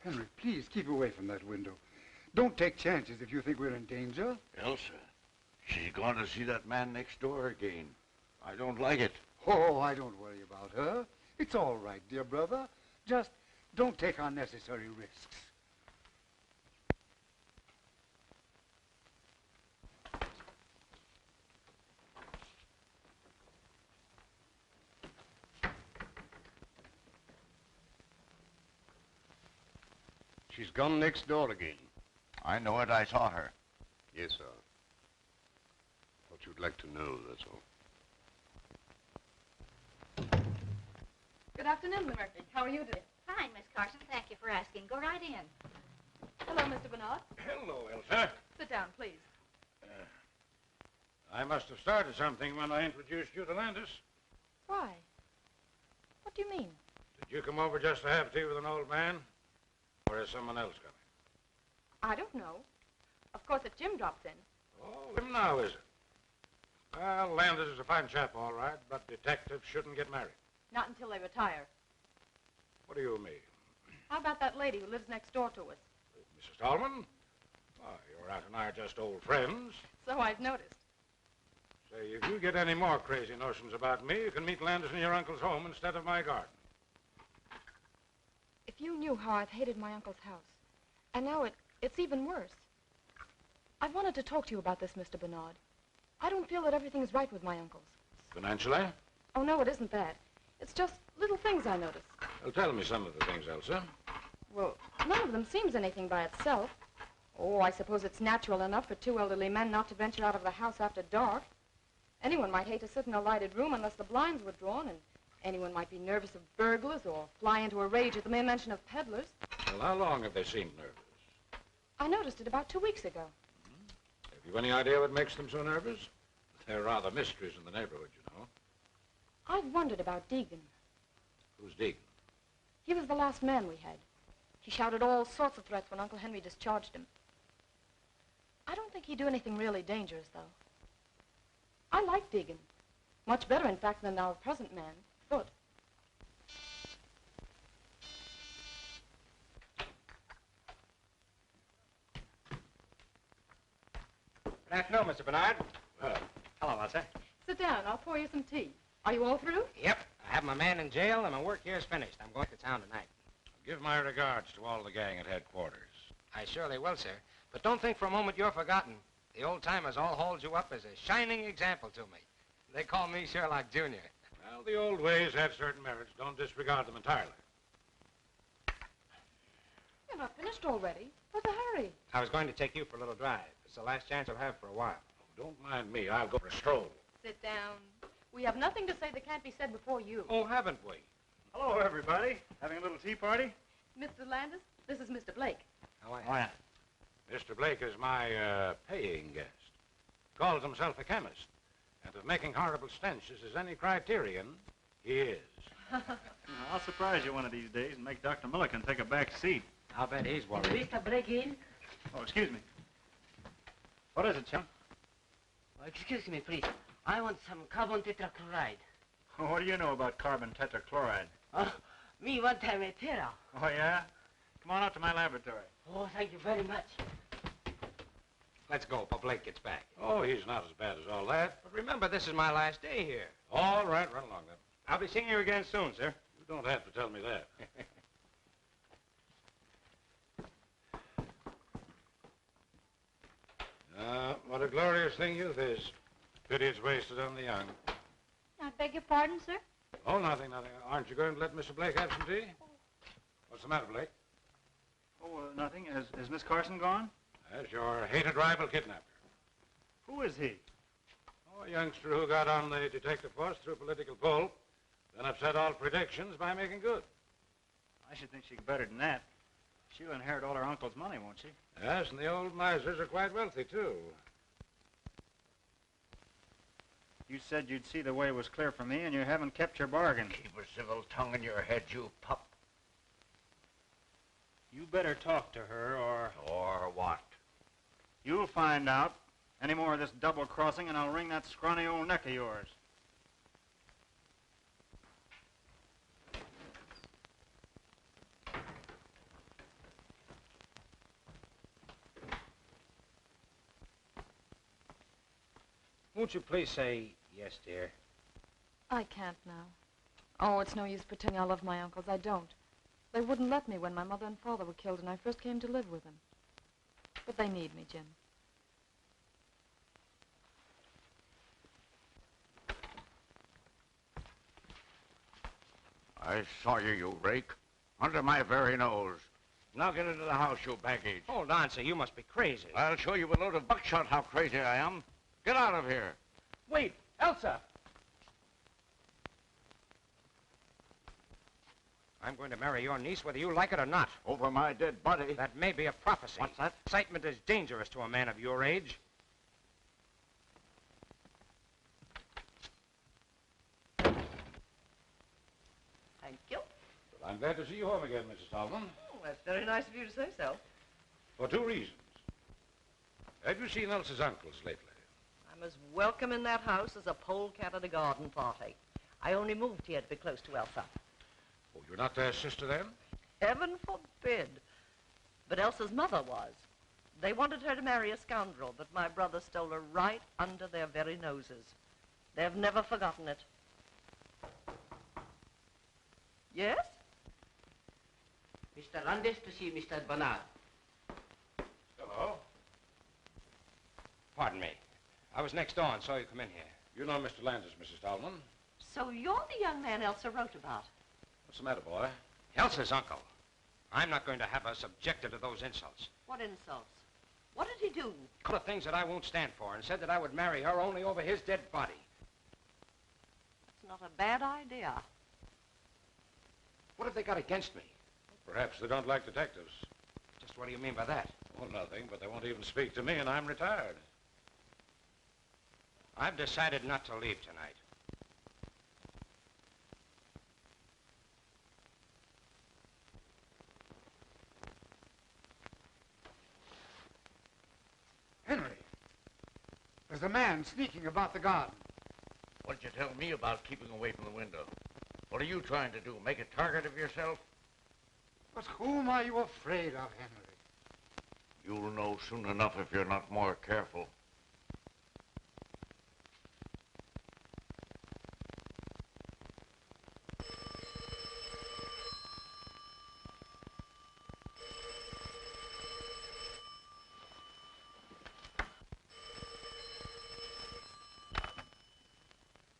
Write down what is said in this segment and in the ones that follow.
Henry, please keep away from that window. Don't take chances if you think we're in danger. Elsa, she's going to see that man next door again. I don't like it. Oh, I don't worry about her. It's all right, dear brother. Just don't take unnecessary risks. She's gone next door again. I know it. I saw her. Yes, sir. What you'd like to know, that's all. Good afternoon, Miss Murphy. How are you today? Fine, Miss Carson. Thank you for asking. Go right in. Hello, Mr. Bernard. Hello, Elsa. Sit down, please. I must have started something when I introduced you to Landis. Why? What do you mean? Did you come over just to have tea with an old man? Or is someone else coming? I don't know. Of course, if Jim drops in. Oh, him now, is it? Well, Landis is a fine chap, all right, but detectives shouldn't get married. Not until they retire. What do you mean? How about that lady who lives next door to us? Mrs. Tallman? Why, your aunt and I are just old friends. So I've noticed. Say, if you get any more crazy notions about me, you can meet Landis in your uncle's home instead of my garden. If you knew how I've hated my uncle's house, and now it's even worse. I've wanted to talk to you about this, Mr. Bernard. I don't feel that everything's right with my uncle's. Financially? Oh, no, it isn't that. It's just little things I notice. Well, tell me some of the things, Elsa. Well, none of them seems anything by itself. Oh, I suppose it's natural enough for two elderly men not to venture out of the house after dark. Anyone might hate to sit in a lighted room unless the blinds were drawn, and anyone might be nervous of burglars or fly into a rage at the mere mention of peddlers. Well, how long have they seemed nervous? I noticed it about 2 weeks ago. Have you any idea what makes them so nervous? There are rather mysteries in the neighborhood, you know. I've wondered about Deegan. Who's Deegan? He was the last man we had. He shouted all sorts of threats when Uncle Henry discharged him. I don't think he'd do anything really dangerous, though. I like Deegan. Much better, in fact, than our present man, Foot. Good afternoon, Mr. Bernard. Hello, Elsa. Sit down. I'll pour you some tea. Are you all through? Yep. I have my man in jail, and my work here is finished. I'm going to town tonight. Give my regards to all the gang at headquarters. I surely will, sir. But don't think for a moment you're forgotten. The old-timers all hold you up as a shining example to me. They call me Sherlock Jr. Well, the old ways had certain merits. Don't disregard them entirely. You're not finished already. What's the hurry? I was going to take you for a little drive. It's the last chance I'll have for a while. Oh, don't mind me. I'll go for a stroll. Sit down. We have nothing to say that can't be said before you. Oh, haven't we? Hello, everybody. Having a little tea party? Mr. Landis, this is Mr. Blake. How are you? Oh, yeah. Mr. Blake is my paying guest. Calls himself a chemist. And if making horrible stenches is any criterion, he is. I'll surprise you one of these days and make Dr. Milliken take a back seat. I'll bet he's worried. Mr. Break in? Oh, excuse me. What is it, chum? Oh, excuse me, please. I want some carbon tetrachloride. Oh, what do you know about carbon tetrachloride? Oh, me want a terra. Oh, yeah? Come on out to my laboratory. Oh, thank you very much. Let's go before Blake gets back. Oh, he's not as bad as all that. But remember, this is my last day here. All right, run along then. I'll be seeing you again soon, sir. You don't have to tell me that. What a glorious thing youth is. Pity it's wasted on the young. I beg your pardon, sir? Oh, nothing, nothing. Aren't you going to let Mr. Blake have some tea? What's the matter, Blake? Oh, nothing. Has Miss Carson gone? That's your hated rival kidnapper. Who is he? Oh, a youngster who got on the detective force through political pull, then upset all predictions by making good. I should think she's better than that. She'll inherit all her uncle's money, won't she? Yes, and the old misers are quite wealthy, too. You said you'd see the way was clear for me, and you haven't kept your bargain. Keep a civil tongue in your head, you pup. You better talk to her, or... Or what? You'll find out. Any more of this double-crossing, and I'll wring that scrawny old neck of yours. Won't you please say yes, dear? I can't now. Oh, it's no use pretending I love my uncles. I don't. They wouldn't let me when my mother and father were killed and I first came to live with them. But they need me, Jim. I saw you, you rake. Under my very nose. Now get into the house, you baggage. Hold on, sir. You must be crazy. I'll show you with a load of buckshot how crazy I am. Get out of here. Wait, Elsa! I'm going to marry your niece whether you like it or not. Over my dead body. That may be a prophecy. What's that? Excitement is dangerous to a man of your age. Thank you. Well, I'm glad to see you home again, Mrs. Tolman. Oh, that's very nice of you to say so. For two reasons. Have you seen Elsa's uncles lately? I'm as welcome in that house as a polecat at a garden party. I only moved here to be close to Elsa. Oh, you're not their sister then? Heaven forbid. But Elsa's mother was. They wanted her to marry a scoundrel, but my brother stole her right under their very noses. They've never forgotten it. Yes? Mr. Landis to see Mr. Bernard. Hello. Pardon me. I was next door and saw you come in here. You know Mr. Landis, Mrs. Tolman. So you're the young man Elsa wrote about. What's the matter, boy? Elsa's uncle. I'm not going to have her subjected to those insults. What insults? What did he do? All the things that I won't stand for, and said that I would marry her only over his dead body. That's not a bad idea. What have they got against me? Perhaps they don't like detectives. Just what do you mean by that? Oh, nothing, but they won't even speak to me, and I'm retired. I've decided not to leave tonight. Henry, there's a man sneaking about the garden. What'd you tell me about keeping away from the window? What are you trying to do, make a target of yourself? But whom are you afraid of, Henry? You'll know soon enough if you're not more careful.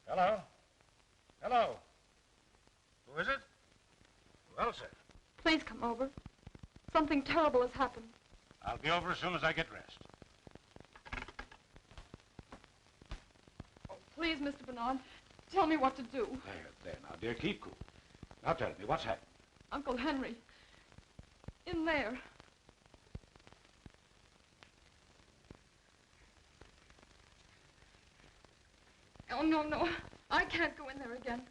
Hello? Hello? Who is it? Who else? Please come over. Something terrible has happened. I'll be over as soon as I get rest. Oh, please, Mr. Bernard, tell me what to do. There, now, dear, keep cool. Now tell me, what's happened? Uncle Henry. In there. Oh, no, no. I can't go in there again.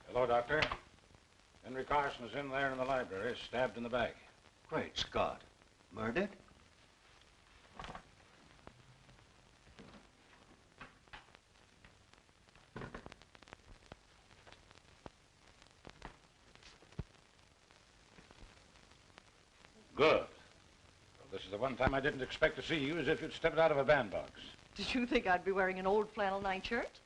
Hello, Doctor. Henry Carson is in there in the library, stabbed in the back. Great Scott. Murdered? Good. Well, this is the one time I didn't expect to see you, as if you'd stepped out of a bandbox. Did you think I'd be wearing an old flannel nightshirt?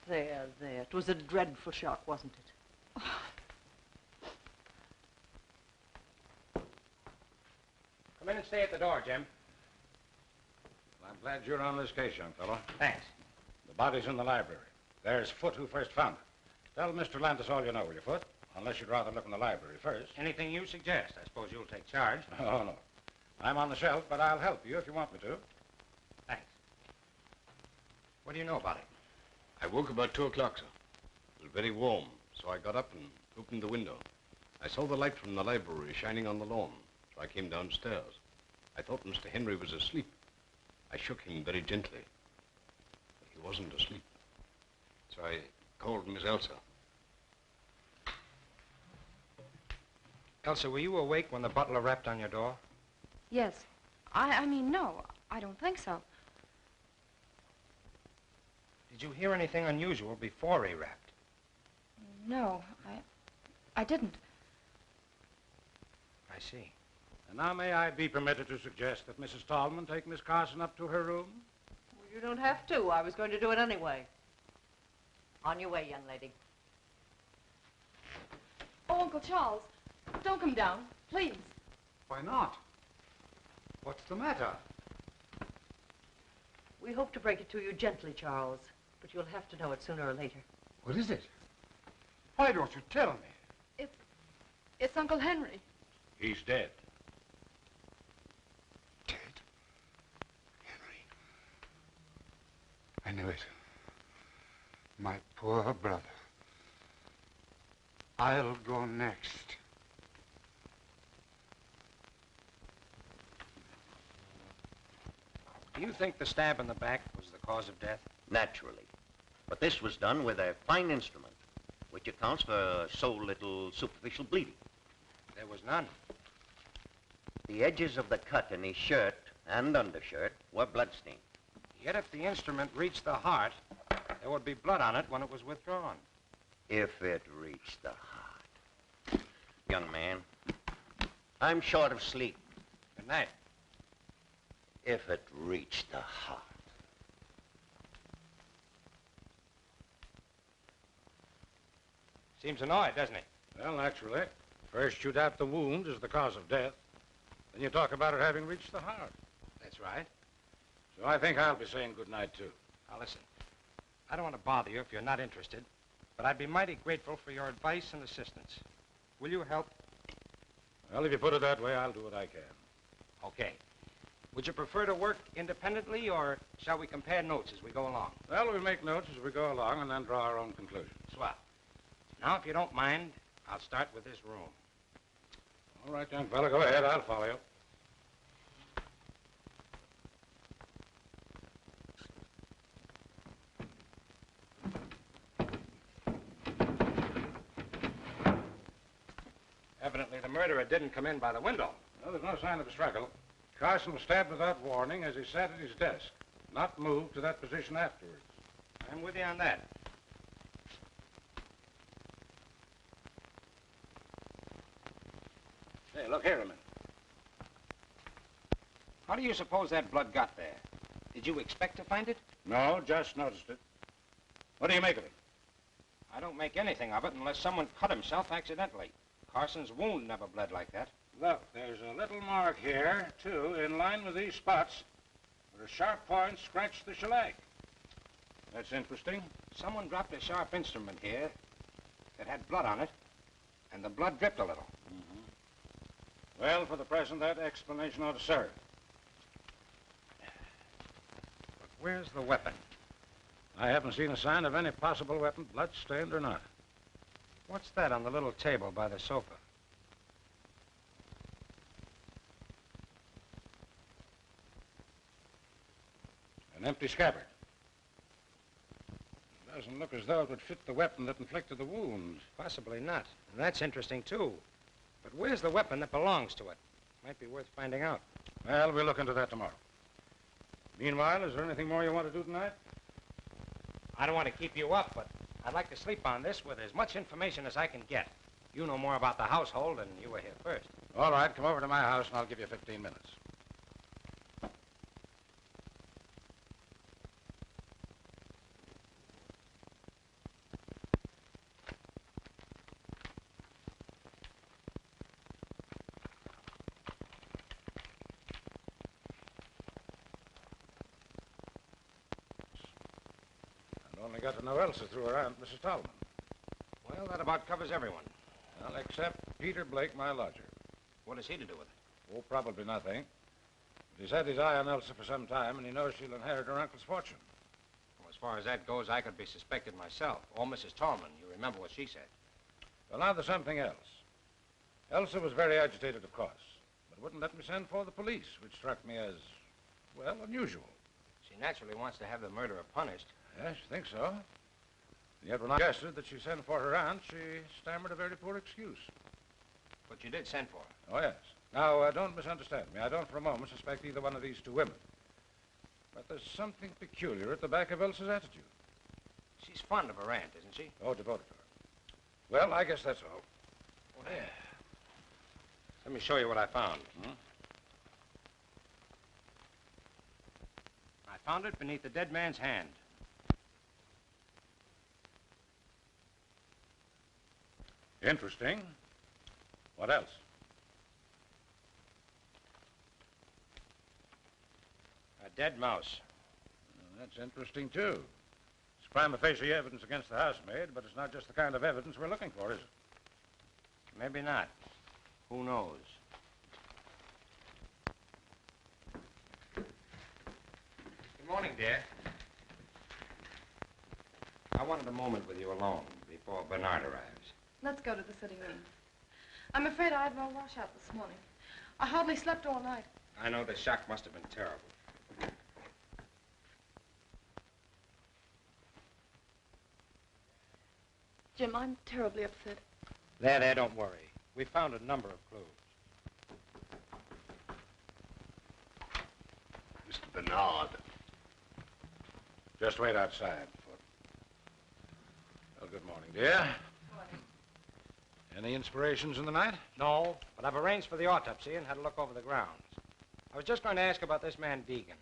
There. It was a dreadful shock, wasn't it? Come in and stay at the door, Jim. Well, I'm glad you're on this case, young fellow. Thanks. The body's in the library. There's Foote who first found it. Tell Mr. Landis all you know, will you, Foote? Unless you'd rather look in the library first. Anything you suggest. I suppose you'll take charge. Oh, no. I'm on the shelf, but I'll help you if you want me to. Thanks. What do you know about it? I woke about 2 o'clock, sir. It was very warm, so I got up and opened the window. I saw the light from the library shining on the lawn, so I came downstairs. I thought Mr. Henry was asleep. I shook him very gently, but he wasn't asleep. I called Miss Elsa. Elsa, were you awake when the butler rapped on your door? Yes. I mean, no. I don't think so. Did you hear anything unusual before he rapped? No, I didn't. I see. And now may I be permitted to suggest that Mrs. Tallman take Miss Carson up to her room? Well, you don't have to. I was going to do it anyway. On your way, young lady. Oh, Uncle Charles, don't come down, please. Why not? What's the matter? We hope to break it to you gently, Charles, but you'll have to know it sooner or later. What is it? Why don't you tell me? It's Uncle Henry. He's dead. Dead? Henry. I knew it. My poor brother. I'll go next. Do you think the stab in the back was the cause of death? Naturally. But this was done with a fine instrument, which accounts for so little superficial bleeding. There was none. The edges of the cut in his shirt and undershirt were bloodstained. Yet if the instrument reached the heart, there would be blood on it when it was withdrawn. If it reached the heart. Young man, I'm short of sleep. Good night. If it reached the heart. Seems annoyed, doesn't he? Well, naturally. First you doubt the wound as the cause of death. Then you talk about it having reached the heart. That's right. So I think I'll be saying good night, too. Now, listen. I don't want to bother you if you're not interested, but I'd be mighty grateful for your advice and assistance. Will you help? Well, if you put it that way, I'll do what I can. Okay. Would you prefer to work independently, or shall we compare notes as we go along? Well, we'll make notes as we go along and then draw our own conclusions. Swell. Now, if you don't mind, I'll start with this room. All right, young fella, go ahead. I'll follow you. Evidently, the murderer didn't come in by the window. Well, there's no sign of a struggle. Carson was stabbed without warning as he sat at his desk, not moved to that position afterwards. I'm with you on that. Hey, look here a minute. How do you suppose that blood got there? Did you expect to find it? No, just noticed it. What do you make of it? I don't make anything of it unless someone cut himself accidentally. Carson's wound never bled like that. Look, there's a little mark here, too, in line with these spots, where a sharp point scratched the shellac. That's interesting. Someone dropped a sharp instrument here that had blood on it, and the blood dripped a little. Mm-hmm. Well, for the present, that explanation ought to serve. But where's the weapon? I haven't seen a sign of any possible weapon, blood-stained or not. What's that on the little table by the sofa? An empty scabbard. It doesn't look as though it would fit the weapon that inflicted the wound. Possibly not. And that's interesting, too. But where's the weapon that belongs to it? Might be worth finding out. Well, we'll look into that tomorrow. Meanwhile, is there anything more you want to do tonight? I don't want to keep you up, but I'd like to sleep on this with as much information as I can get. You know more about the household, and you were here first. All right, come over to my house, and I'll give you 15 minutes. Only got to know Elsa through her aunt, Mrs. Tallman. Well, that about covers everyone. Well, except Peter Blake, my lodger. What has he to do with it? Oh, probably nothing. But he's had his eye on Elsa for some time, and he knows she'll inherit her uncle's fortune. Well, as far as that goes, I could be suspected myself. Or Mrs. Tallman. You remember what she said. Well, now there's something else. Elsa was very agitated, of course, but wouldn't let me send for the police, which struck me as, well, unusual. She naturally wants to have the murderer punished. Yes, you think so? Yet when I suggested that she send for her aunt, she stammered a very poor excuse. But you did send for her. Oh, yes. Now, don't misunderstand me. I don't for a moment suspect either one of these two women. But there's something peculiar at the back of Elsa's attitude. She's fond of her aunt, isn't she? Oh, devoted to her. Well, I guess that's all. Oh, yeah. Let me show you what I found. I found it beneath the dead man's hand. Interesting. What else? A dead mouse. That's interesting, too. It's prima facie evidence against the housemaid, but it's not just the kind of evidence we're looking for, is it? Maybe not. Who knows? Good morning, dear. I wanted a moment with you alone before Bernard arrives. Let's go to the sitting room. I'm afraid I had no washout this morning. I hardly slept all night. I know the shock must have been terrible. Jim, I'm terribly upset. There, don't worry. We found a number of clues. Mr. Bernard. Just wait outside. Well, good morning, dear. Morning. Any inspirations in the night? No, but I've arranged for the autopsy and had a look over the grounds. I was just going to ask about this man Deegan.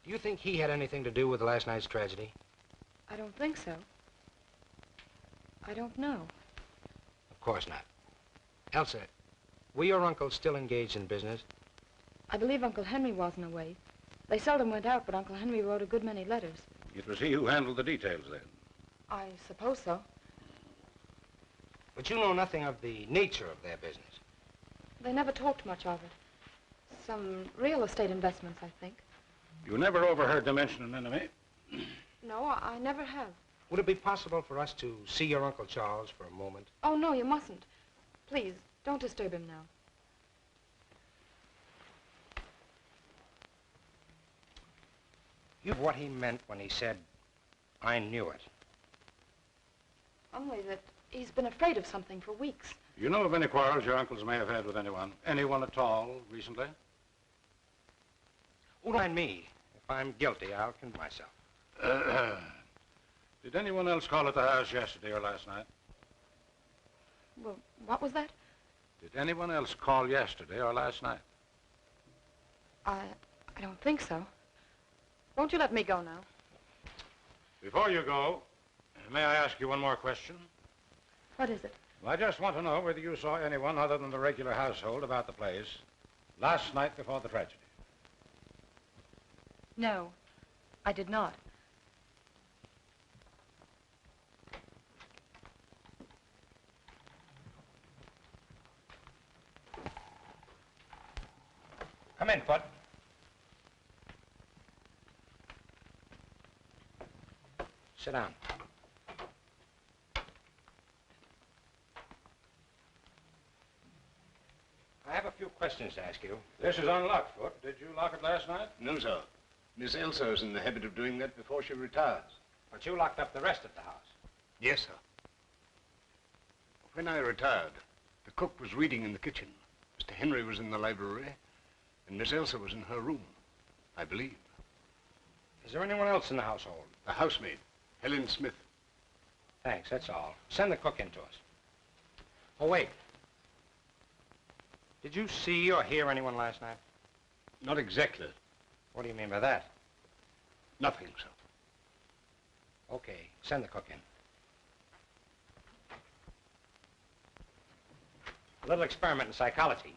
Do you think he had anything to do with last night's tragedy? I don't think so. I don't know. Of course not. Elsa, were your uncles still engaged in business? I believe Uncle Henry wasn't away. They seldom went out, but Uncle Henry wrote a good many letters. It was he who handled the details, then. I suppose so. But you know nothing of the nature of their business. They never talked much of it. Some real estate investments, I think. You never overheard them mention an enemy? No, I never have. Would it be possible for us to see your Uncle Charles for a moment? Oh, no, you mustn't. Please, don't disturb him now. You know what he meant when he said, I knew it. Only that he's been afraid of something for weeks. You know of any quarrels your uncles may have had with anyone? Anyone at all, recently? Oh, don't mind me. If I'm guilty, I'll condemn myself. Did anyone else call at the house yesterday or last night? Well, what was that? Did anyone else call yesterday or last night? I don't think so. Won't you let me go now? Before you go, may I ask you one more question? What is it? Well, I just want to know whether you saw anyone other than the regular household about the place last night before the tragedy. No, I did not. Come in, Foot. Sit down. I have a few questions to ask you. This is unlocked, Foot. Did you lock it last night? No, sir. Miss Elsa is in the habit of doing that before she retires. But you locked up the rest of the house. Yes, sir. When I retired, the cook was reading in the kitchen. Mr. Henry was in the library, and Miss Elsa was in her room, I believe. Is there anyone else in the household? The housemaid, Helen Smith. Thanks, that's all. Send the cook in to us. Oh, wait. Did you see or hear anyone last night? Not exactly. What do you mean by that? Nothing, sir. Okay, send the cook in. A little experiment in psychology.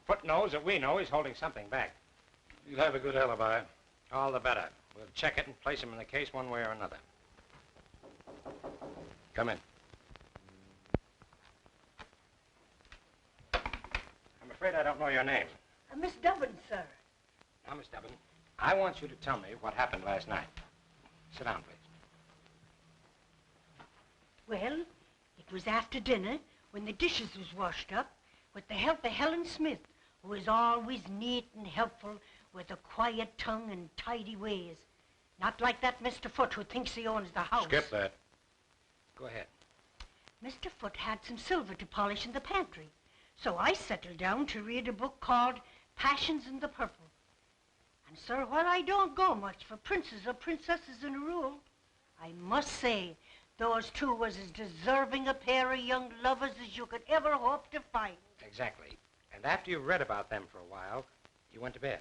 Foot knows that we know he's holding something back. You'll have a good alibi. All the better. We'll check it and place him in the case one way or another. Come in. I'm afraid I don't know your name. Miss Dubbin, sir. Now, Miss Dubbin, I want you to tell me what happened last night. Sit down, please. Well, it was after dinner when the dishes was washed up with the help of Helen Smith, who is always neat and helpful with a quiet tongue and tidy ways. Not like that Mr. Foote who thinks he owns the house. Skip that. Go ahead. Mr. Foote had some silver to polish in the pantry, so I settled down to read a book called Passions in the Purple. And, sir, while I don't go much for princes or princesses in a rule, I must say those two was as deserving a pair of young lovers as you could ever hope to find. Exactly. And after you read about them for a while, you went to bed.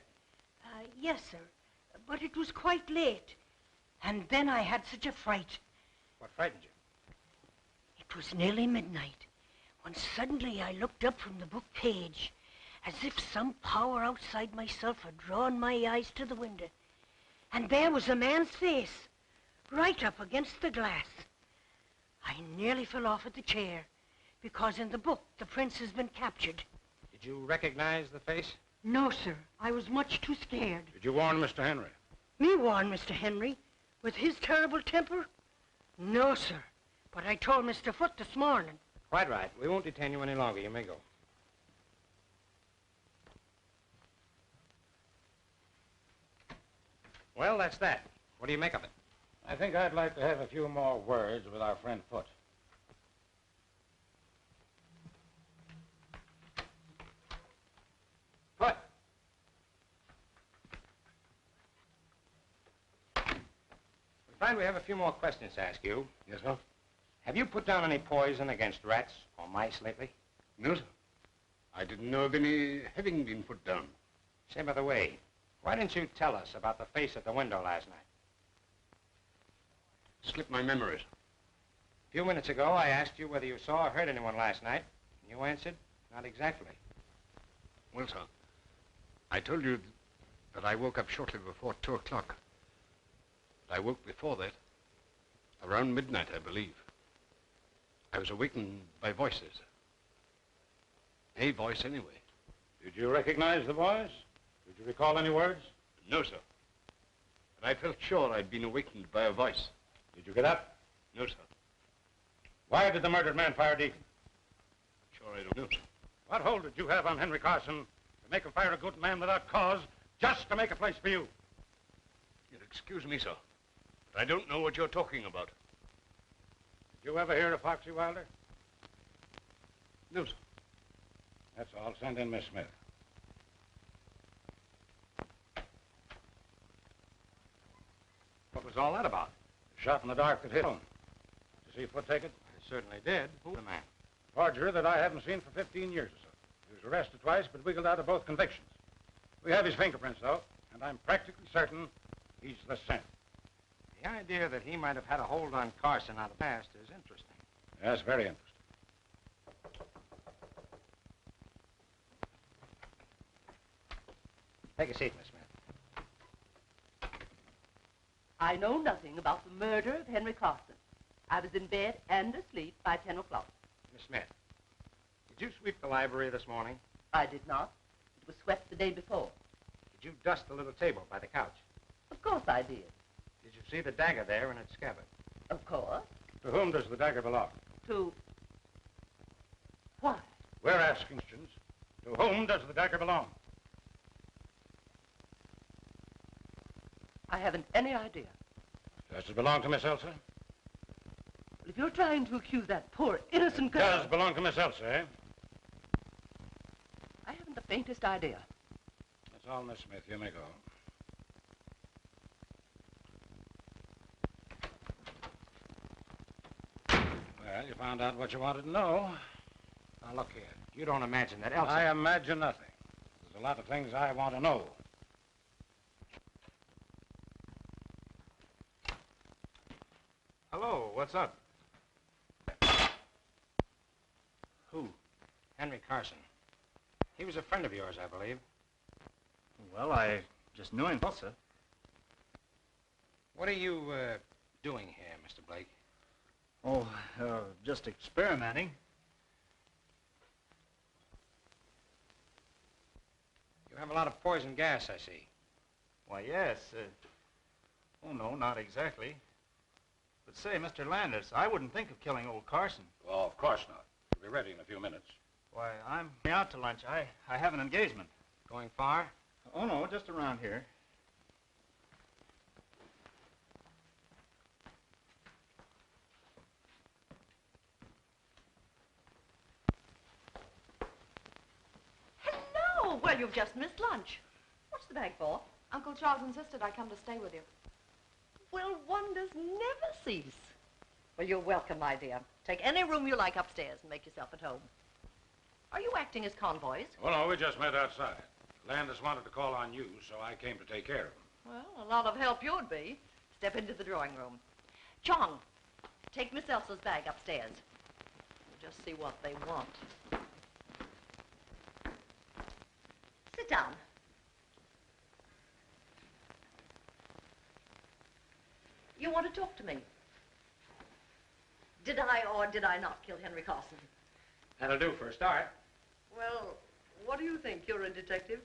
Yes, sir. But it was quite late. And then I had such a fright. What frightened you? It was nearly midnight when suddenly I looked up from the book page as if some power outside myself had drawn my eyes to the window. And there was a man's face, right up against the glass. I nearly fell off at the chair, because in the book the prince has been captured. Did you recognize the face? No, sir. I was much too scared. Did you warn Mr. Henry? Me warn Mr. Henry? With his terrible temper? No, sir. But I told Mr. Foote this morning. Quite right. We won't detain you any longer. You may go. Well, that's that. What do you make of it? I think I'd like to have a few more words with our friend Foote. Foote! We find we have a few more questions to ask you. Yes, sir? Have you put down any poison against rats or mice lately? No, sir. I didn't know of any having been put down. Say, by the way, why didn't you tell us about the face at the window last night? Slipped my memories. A few minutes ago, I asked you whether you saw or heard anyone last night, and you answered, not exactly. Well, sir, I told you that I woke up shortly before 2 o'clock. I woke before that, around midnight, I believe. I was awakened by voices. A voice, anyway. Did you recognize the voice? Did you recall any words? No, sir. But I felt sure I'd been awakened by a voice. Did you get up? No, sir. Why did the murdered man fire Deacon? Sure I don't know, sir. What hold did you have on Henry Carson to make him fire a good man without cause, just to make a place for you? You'll excuse me, sir, but I don't know what you're talking about. Did you ever hear of Foxy Wilder? No, sir. That's all. Send in Miss Smith. What was all that about? The shot in the dark that hit him. Did you see Foote take it? I certainly did. Who the man? Forger that I haven't seen for 15 years or so. He was arrested twice, but wiggled out of both convictions. We have his fingerprints, though, and I'm practically certain he's the same. The idea that he might have had a hold on Carson out of the past is interesting. Yes, very interesting. Take a seat, Miss Smith. I know nothing about the murder of Henry Carson. I was in bed and asleep by 10 o'clock. Miss Smith, did you sweep the library this morning? I did not. It was swept the day before. Did you dust the little table by the couch? Of course I did. Did you see the dagger there in its scabbard? Of course. To whom does the dagger belong? To... Why? We're asking questions. To whom does the dagger belong? I haven't any idea. Does it belong to Miss Elsa? Well, if you're trying to accuse that poor innocent girl... Does belong to Miss Elsa, eh? I haven't the faintest idea. That's all, Miss Smith. You may go. Well, you found out what you wanted to know. Now, look here. You don't imagine that Elsa... I imagine nothing. There's a lot of things I want to know. Hello, what's up? Who? Henry Carson. He was a friend of yours, I believe. Well, I just knew him, sir. What are you, doing here, Mr. Blake? Oh, just experimenting. You have a lot of poison gas, I see. Why, yes. Oh, no, not exactly. But say, Mr. Landis, I wouldn't think of killing old Carson. Oh, of course not. We'll be ready in a few minutes. Why, I'm out to lunch. I have an engagement. Going far? Oh, no, just around here. you've just missed lunch. What's the bag for? Uncle Charles insisted I come to stay with you. Well, wonders never cease. Well, you're welcome, my dear. Take any room you like upstairs and make yourself at home. Are you acting as convoys? Well, no, we just met outside. Landis wanted to call on you, so I came to take care of him. Well, a lot of help you'd be. Step into the drawing room. Chong, take Miss Elsa's bag upstairs. We'll just see what they want. Sit down. You want to talk to me? Did I or did I not kill Henry Carson? That'll do for a start. Well, what do you think? You're a detective?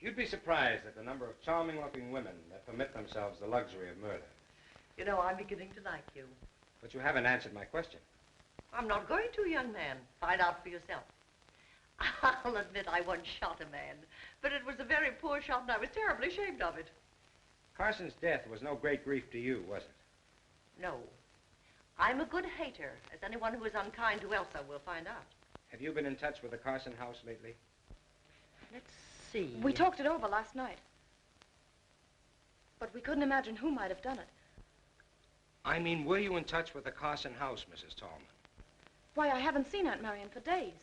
You'd be surprised at the number of charming-looking women that permit themselves the luxury of murder. You know, I'm beginning to like you. But you haven't answered my question. I'm not going to, young man. Find out for yourself. I'll admit I once shot a man, but it was a very poor shot and I was terribly ashamed of it. Carson's death was no great grief to you, was it? No. I'm a good hater, as anyone who is unkind to Elsa will find out. Have you been in touch with the Carson house lately? Let's see. We talked it over last night. But we couldn't imagine who might have done it. I mean, were you in touch with the Carson house, Mrs. Tallman? Why, I haven't seen Aunt Marion for days.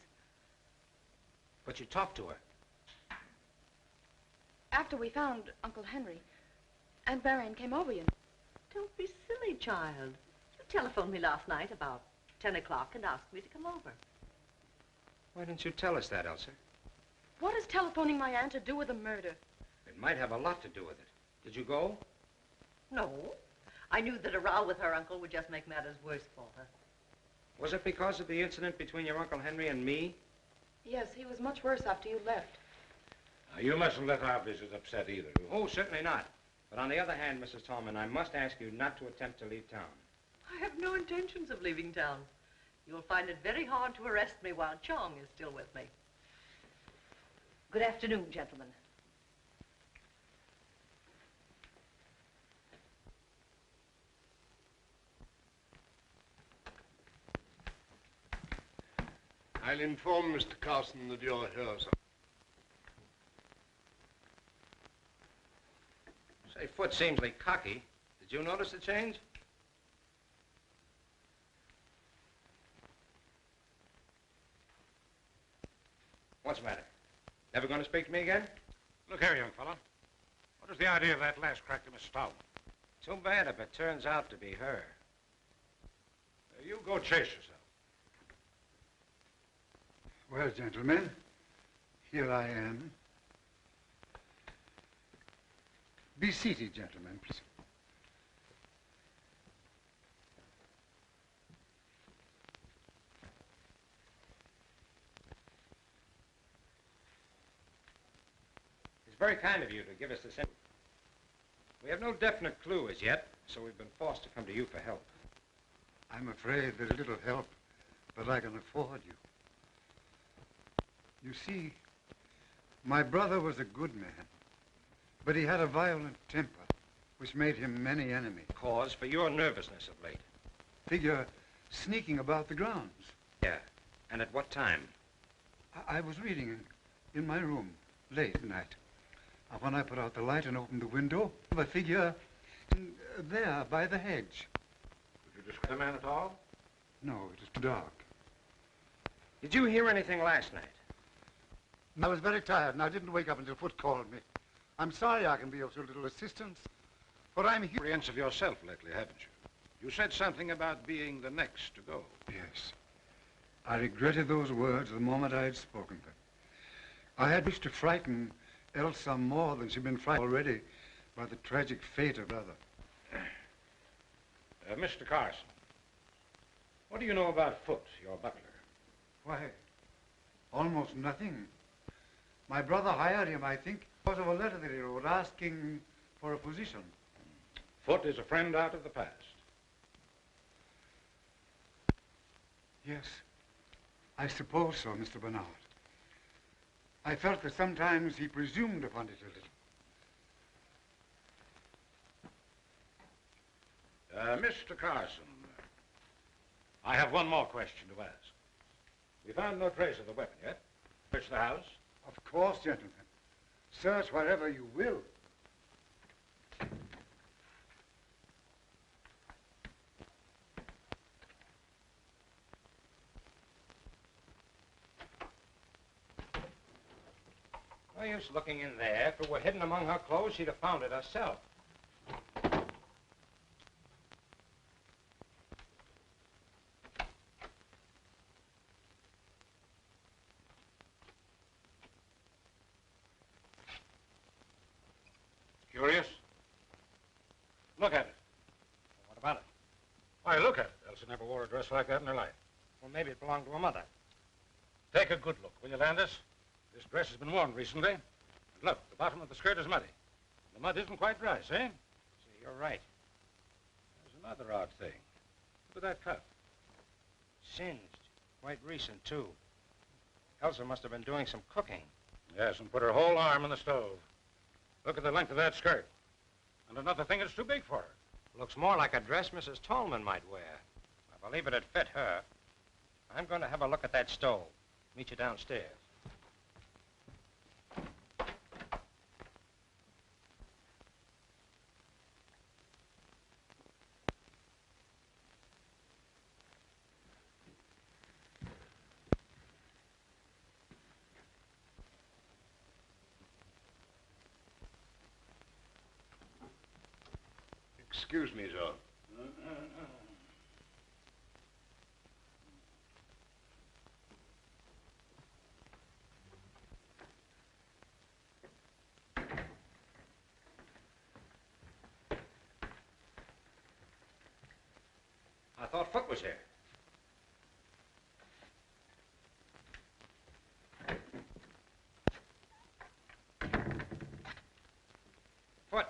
But you talked to her. After we found Uncle Henry, Aunt Marion came over, you know. Don't be silly, child. You telephoned me last night about 10 o'clock and asked me to come over. Why didn't you tell us that, Elsa? What is telephoning my aunt to do with the murder? It might have a lot to do with it. Did you go? No. I knew that a row with her uncle would just make matters worse for her. Was it because of the incident between your Uncle Henry and me? Yes, he was much worse after you left. Now, you mustn't let our visit upset either. Oh, certainly not. But on the other hand, Mrs. Tallman, I must ask you not to attempt to leave town. I have no intentions of leaving town. You'll find it very hard to arrest me while Chong is still with me. Good afternoon, gentlemen. I'll inform Mr. Carson that you're here, sir. Say, Foot seems like cocky. Did you notice the change? What's the matter? Never going to speak to me again? Look here, young fella. What is the idea of that last crack to Miss Stallman? Too bad if it turns out to be her. You go chase yourself. Well, gentlemen, here I am. Be seated, gentlemen, please. It's very kind of you to give us this info. We have no definite clue as yet, so we've been forced to come to you for help. I'm afraid there's little help that I can afford you. You see, my brother was a good man, but he had a violent temper, which made him many enemies. Cause for your nervousness of late. Figure sneaking about the grounds. Yeah. And at what time? I was reading in my room late at night. When I put out the light and opened the window, I figure there by the hedge. Did you describe the man at all? No, it was too dark. Did you hear anything last night? I was very tired and I didn't wake up until Foot called me. I'm sorry I can be of so little assistance, but I'm here. Apprehensive yourself lately, haven't you? You said something about being the next to go. Yes. I regretted those words the moment I had spoken them. I had wished to frighten Elsa more than she'd been frightened already by the tragic fate of her brother. Mr. Carson, what do you know about Foot, your butler? Why, almost nothing. My brother hired him, I think, because of a letter that he wrote asking for a position. Foot is a friend out of the past. Yes, I suppose so, Mr. Bernard. I felt that sometimes he presumed upon it a little. Mr. Carson, I have one more question to ask. We found no trace of the weapon yet. Search the house? Of course, gentlemen. Search wherever you will. No use looking in there. If it were hidden among her clothes, she'd have found it herself. Curious? Look at it. What about it? Why, look at it. Elsa never wore a dress like that in her life. Well, maybe it belonged to her mother. Take a good look, will you, Landis? This dress has been worn recently. And look, the bottom of the skirt is muddy. The mud isn't quite dry, see? See, you're right. There's another odd thing. Look at that cut. Singed. Quite recent, too. Elsa must have been doing some cooking. Yes, and put her whole arm in the stove. Look at the length of that skirt. And another thing, it's too big for her. Looks more like a dress Mrs. Tolman might wear. I believe it'd fit her. I'm going to have a look at that stove. Meet you downstairs. Excuse me, sir. I thought Foot was here. Foot.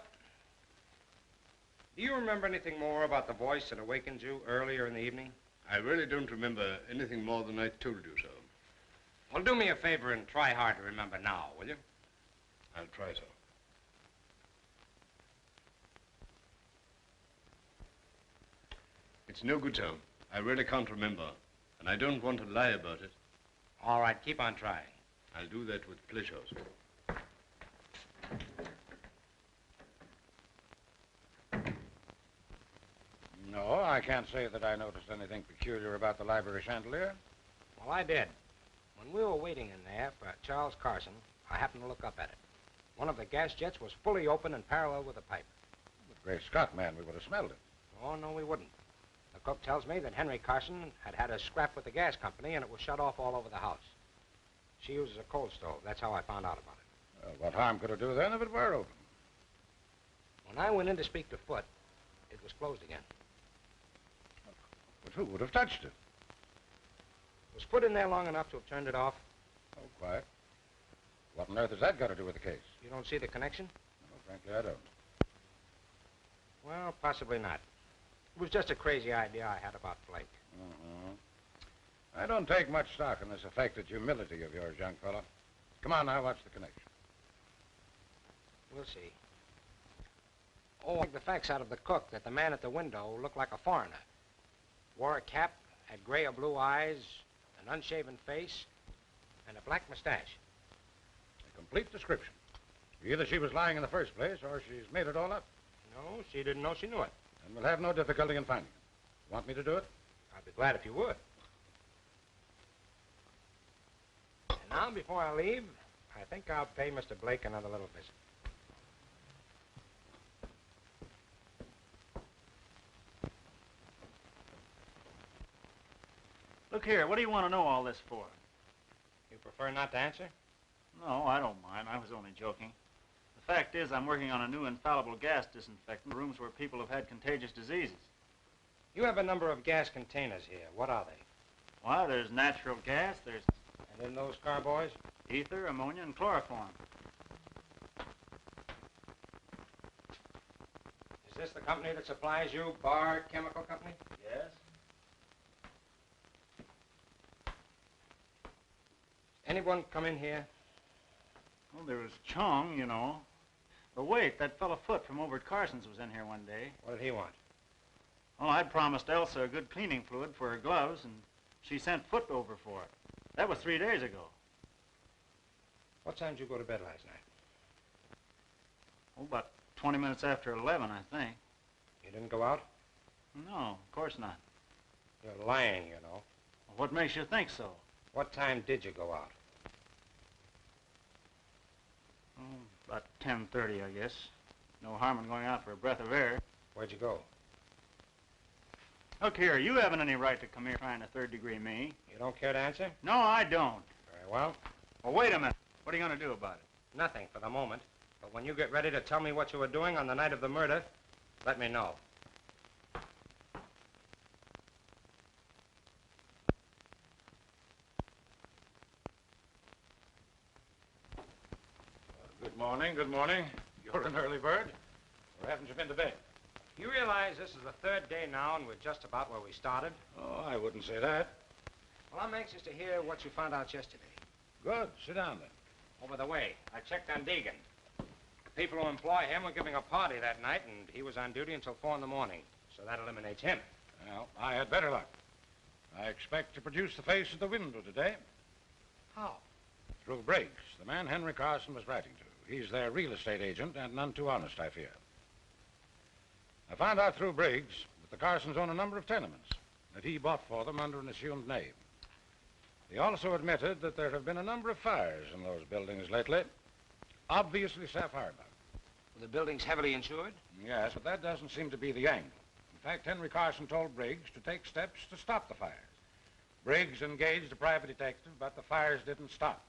Do you remember anything more about the voice that awakened you earlier in the evening? I really don't remember anything more than I told you, sir. Well, do me a favor and try hard to remember now, will you? I'll try, sir. It's no good, sir. I really can't remember, and I don't want to lie about it. All right, keep on trying. I'll do that with pleasure, sir. No, I can't say that I noticed anything peculiar about the library chandelier. Well, I did. When we were waiting in there for Charles Carson, I happened to look up at it. One of the gas jets was fully open and parallel with the pipe. But Great Scott, man, we would have smelled it. Oh, no, we wouldn't. The cook tells me that Henry Carson had had a scrap with the gas company and it was shut off all over the house. She uses a coal stove. That's how I found out about it. Well, what harm could it do then if it were open? When I went in to speak to Foot, it was closed again. But who would have touched it? Was Foot in there long enough to have turned it off? Oh, quiet. What on earth has that got to do with the case? You don't see the connection? No, frankly, I don't. Well, possibly not. It was just a crazy idea I had about Blake. I don't take much stock in this affected humility of yours, young fella. Come on now, watch the connection. We'll see. Oh, I think the facts out of the cook that the man at the window looked like a foreigner. Wore a cap, had gray or blue eyes, an unshaven face, and a black mustache. A complete description. Either she was lying in the first place, or she's made it all up. No, she didn't know she knew it. And we'll have no difficulty in finding it. Want me to do it? I'd be glad if you would. And now, before I leave, I think I'll pay Mr. Blake another little visit. Look here, what do you want to know all this for? You prefer not to answer? No, I don't mind. I was only joking. The fact is, I'm working on a new infallible gas disinfectant for rooms where people have had contagious diseases. You have a number of gas containers here. What are they? Why, there's natural gas, there's And in those carboys? ether, ammonia, and chloroform. Is this the company that supplies you, Bard Chemical Company? Yes? Anyone come in here? Well, there was Chong, you know. But wait, that fellow Foot from over at Carson's was in here one day. What did he want? Well, I'd promised Elsa a good cleaning fluid for her gloves, and she sent Foot over for it. That was 3 days ago. What time did you go to bed last night? Oh, about 20 minutes after 11, I think. You didn't go out? No, of course not. You're lying, you know. What makes you think so? What time did you go out? Oh, about 10:30, I guess. No harm in going out for a breath of air. Where'd you go? Look here, you haven't any right to come here trying to third-degree me. You don't care to answer? No, I don't. Very well. Well, wait a minute. What are you going to do about it? Nothing for the moment. But when you get ready to tell me what you were doing on the night of the murder, let me know. Good morning, good morning. You're an early bird. Or haven't you been to bed? You realize this is the third day now and we're just about where we started? Oh, I wouldn't say that. Well, I'm anxious to hear what you found out yesterday. Good. Sit down, then. Oh, by the way, I checked on Deegan. The people who employ him were giving a party that night, and he was on duty until 4 in the morning. So that eliminates him. Well, I had better luck. I expect to produce the face at the window today. How? Through Briggs, the man Henry Carson was writing to. He's their real estate agent, and none too honest, I fear. I found out through Briggs that the Carsons own a number of tenements that he bought for them under an assumed name. He also admitted that there have been a number of fires in those buildings lately. Obviously sapphire bug. Were the buildings heavily insured? Yes, but that doesn't seem to be the angle. In fact, Henry Carson told Briggs to take steps to stop the fires. Briggs engaged a private detective, but the fires didn't stop.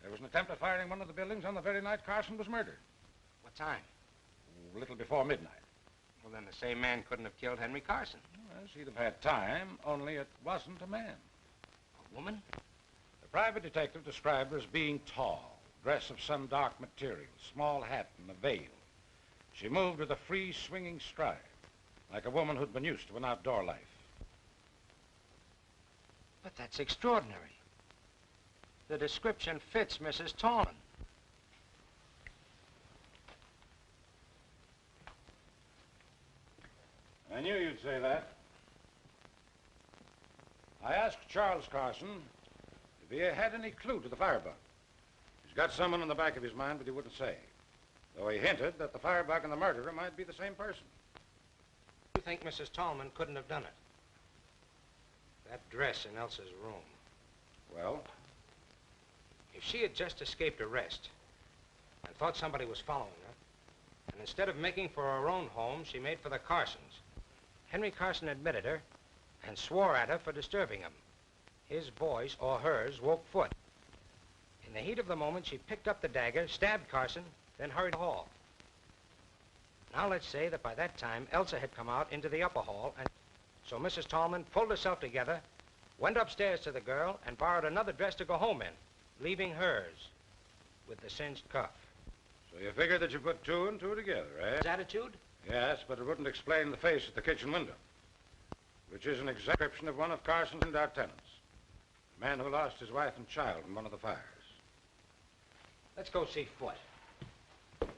There was an attempt at firing one of the buildings on the very night Carson was murdered. What time? A little before midnight. Well, then the same man couldn't have killed Henry Carson. Well, he'd have had time, only it wasn't a man. A woman? The private detective described her as being tall, dress of some dark material, small hat and a veil. She moved with a free, swinging stride, like a woman who'd been used to an outdoor life. But that's extraordinary. The description fits Mrs. Tallman. I knew you'd say that. I asked Charles Carson if he had any clue to the firebug. He's got someone in the back of his mind, but he wouldn't say. Though he hinted that the firebug and the murderer might be the same person. You think Mrs. Tallman couldn't have done it? That dress in Elsa's room. Well? If she had just escaped arrest and thought somebody was following her, and instead of making for her own home, she made for the Carsons. Henry Carson admitted her and swore at her for disturbing him. His voice, or hers, woke Foot. In the heat of the moment, she picked up the dagger, stabbed Carson, then hurried to the hall. Now let's say that by that time, Elsa had come out into the upper hall, and so Mrs. Tallman pulled herself together, went upstairs to the girl, and borrowed another dress to go home in, leaving hers with the cinched cuff. So you figured that you put two and two together, eh? His attitude? Yes, but it wouldn't explain the face at the kitchen window, which is an exact description of one of Carson's and our tenants. A man who lost his wife and child in one of the fires. Let's go see Foot. Good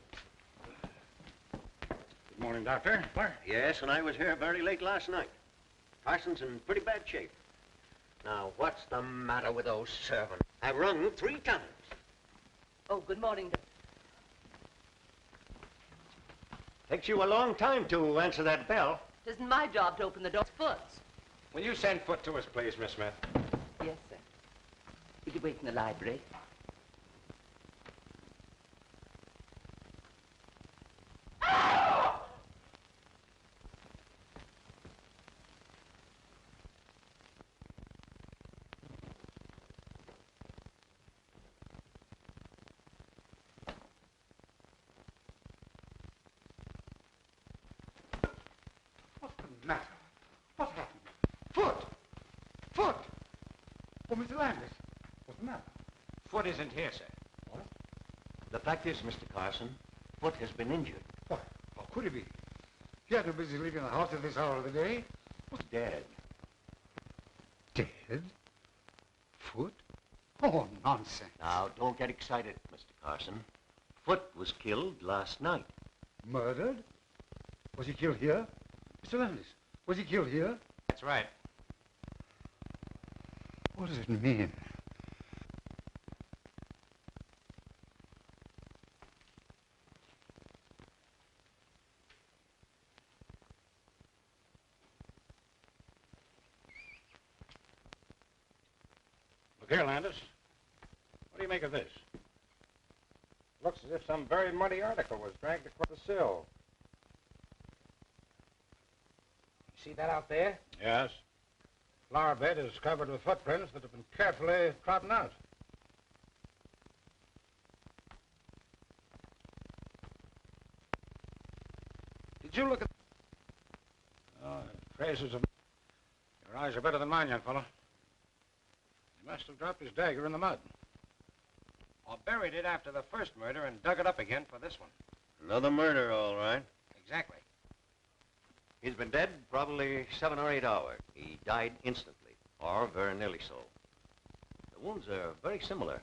morning, Doctor. Yes, and I was here very late last night. Carson's in pretty bad shape. Now, what's the matter with those servants? I've rung 3 times. Oh, good morning. Takes you a long time to answer that bell. It isn't my job to open the door. It's Foot's. Will you send Foot to us, please, Miss Smith? Yes, sir. You could wait in the library. What's the matter? What happened? Foot! Foot! Oh, Mr. Landis, what's the matter? Foot isn't here, sir. What? The fact is, Mr. Carson, Foot has been injured. Why, how could he be? He had too busy leaving the house at this hour of the day. What's dead? Dead? Foot? Oh, nonsense. Now, don't get excited, Mr. Carson. Foot was killed last night. Murdered? Was he killed here? Mr. Landis, was he killed here? That's right. What does it mean? Here, Landis. What do you make of this? Looks as if some very muddy article was dragged across the sill. You see that out there? Yes. Flower bed is covered with footprints that have been carefully trodden out. Did you look at... Oh, traces of... Your eyes are better than mine, young fellow. He must have dropped his dagger in the mud. Or buried it after the first murder and dug it up again for this one. Another murder, all right. Exactly. He's been dead probably 7 or 8 hours. He died instantly, or very nearly so. The wounds are very similar,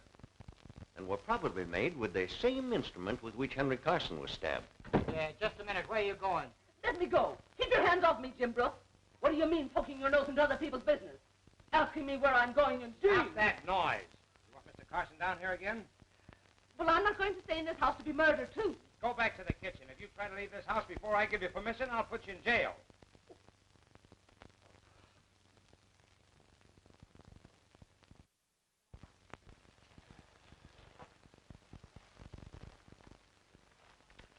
and were probably made with the same instrument with which Henry Carson was stabbed. Yeah, just a minute. Where are you going? Let me go. Keep your hands off me, Jim Brooks. What do you mean, poking your nose into other people's business? Asking me where I'm going and doing. Stop that noise. You want Mr. Carson down here again? Well, I'm not going to stay in this house to be murdered, too. Go back to the kitchen. If you try to leave this house before I give you permission, I'll put you in jail.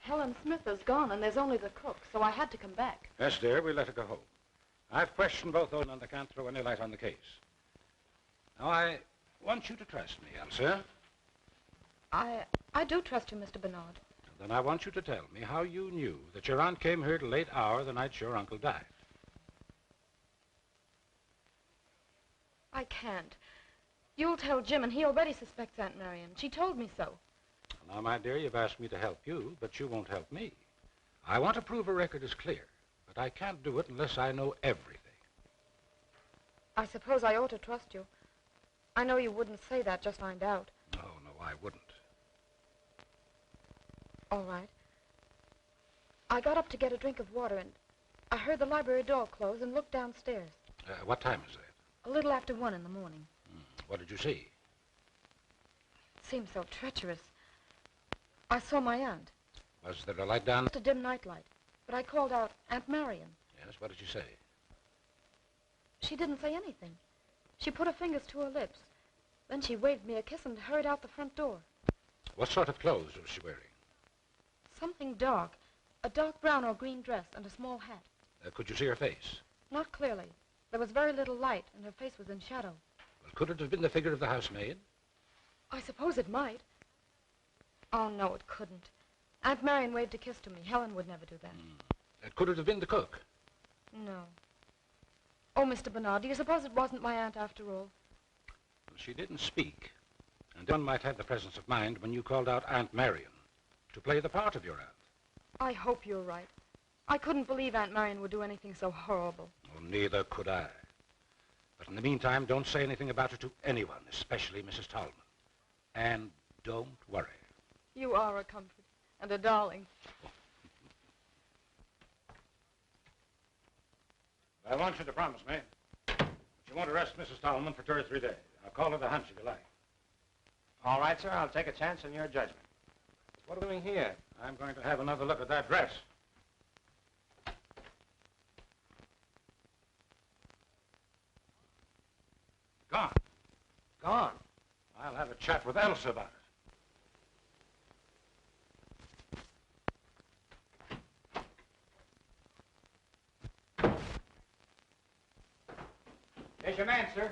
Helen Smith is gone, and there's only the cook, so I had to come back. Yes, dear, we let her go home. I've questioned both those, and I can't throw any light on the case. Now, I want you to trust me, Elsa. I do trust you, Mr. Bernard. Then I want you to tell me how you knew that your aunt came here at a late hour the night your uncle died. I can't. You'll tell Jim, and he already suspects Aunt Marion. She told me so. Now, my dear, you've asked me to help you, but you won't help me. I want to prove a record is clear, but I can't do it unless I know everything. I suppose I ought to trust you. I know you wouldn't say that, just find out. No, I wouldn't. All right. I got up to get a drink of water, and I heard the library door close and looked downstairs. What time is it? A little after 1 in the morning. What did you see? It seemed so treacherous. I saw my aunt. Was there a light down? Just a dim nightlight. But I called out, Aunt Marion. Yes, what did she say? She didn't say anything. She put her fingers to her lips. Then she waved me a kiss and hurried out the front door. What sort of clothes was she wearing? Something dark. A dark brown or green dress and a small hat. Could you see her face? Not clearly. There was very little light, and her face was in shadow. Well, could it have been the figure of the housemaid? I suppose it might. Oh, no, it couldn't. Aunt Marion waved a kiss to me. Helen would never do that. Could it have been the cook? No. Oh, Mr. Bernard, do you suppose it wasn't my aunt after all? Well, she didn't speak. And one might have the presence of mind when you called out Aunt Marion to play the part of your aunt. I hope you're right. I couldn't believe Aunt Marion would do anything so horrible. Oh, neither could I. But in the meantime, don't say anything about it to anyone, especially Mrs. Tallman. And don't worry. You are a comfort and a darling. I want you to promise me that you won't arrest Mrs. Tallman for 2 or 3 days. I'll call it a hunch if you like. All right, sir. I'll take a chance on your judgment. What are we doing here? I'm going to have another look at that dress. Gone. Gone. I'll have a chat with Elsa about it. There's your man, sir.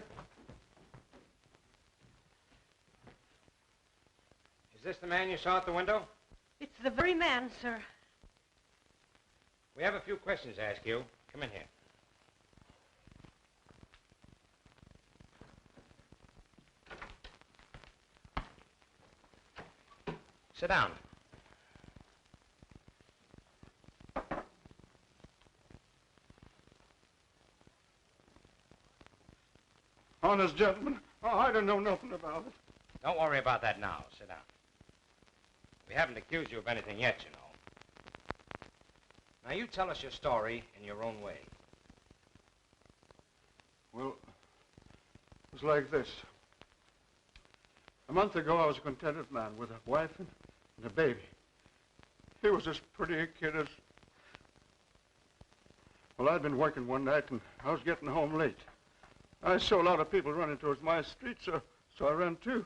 Is this the man you saw at the window? It's the very man, sir. We have a few questions to ask you. Come in here. Sit down. Honest gentlemen, I don't know nothing about it. Don't worry about that now. Sit down. We haven't accused you of anything yet, you know. Now, you tell us your story in your own way. Well, it was like this. A month ago, I was a contented man with a wife and a baby. He was as pretty a kid as... Well, I'd been working one night, and I was getting home late. I saw a lot of people running towards my street, so So I ran too.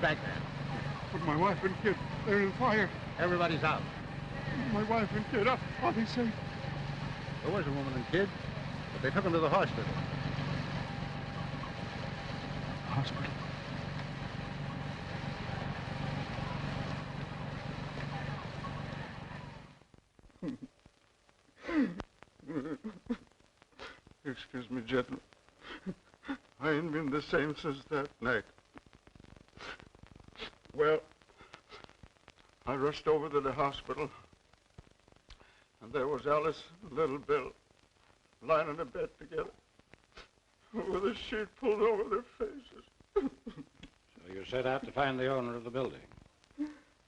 Back there. But my wife and kid, they're in fire. Everybody's out. My wife and kid, are they safe? There was a woman and kid, but they took them to the hospital. Hospital? Excuse me, gentlemen. I ain't been the same since that night. Well, I rushed over to the hospital, and there was Alice and little Bill lying in a bed together with a sheet pulled over their faces. So you set out to find the owner of the building?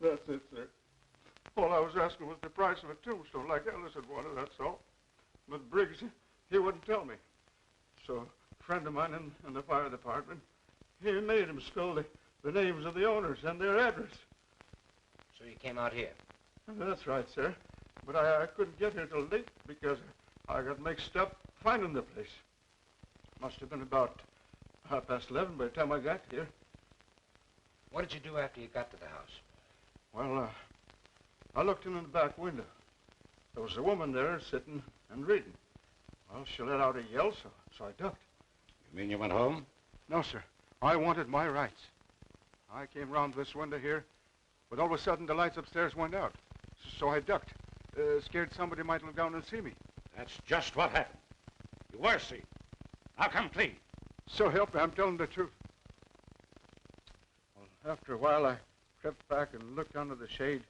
That's it, sir. All I was asking was the price of a tombstone, like Alice had wanted, that's all. But Briggs, he wouldn't tell me. So a friend of mine in the fire department, he made him spell the names of the owners and their address. So you came out here? That's right, sir. But I couldn't get here till late because I got mixed up finding the place. Must have been about 11:30 by the time I got here. What did you do after you got to the house? Well, I looked in the back window. There was a woman there sitting and reading. Well, she let out a yell, so I ducked. You mean you went home? No, sir. I wanted my rights. I came round this window here, but all of a sudden the lights upstairs went out. So I ducked, scared somebody might look down and see me. That's just what happened. You were seen. Now come clean. So help me, I'm telling the truth. Well, after a while, I crept back and looked under the shade.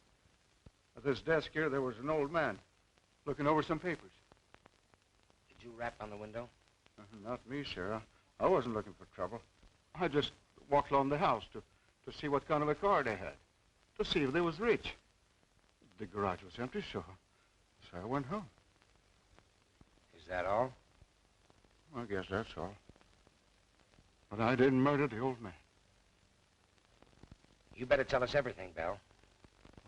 At this desk here, there was an old man looking over some papers. Did you rap on the window? Not me, sir. I wasn't looking for trouble. I just walked along the house to see what kind of a car they had, to see if they was rich. The garage was empty, so I went home. Is that all? I guess that's all. But I didn't murder the old man. You better tell us everything, Bell.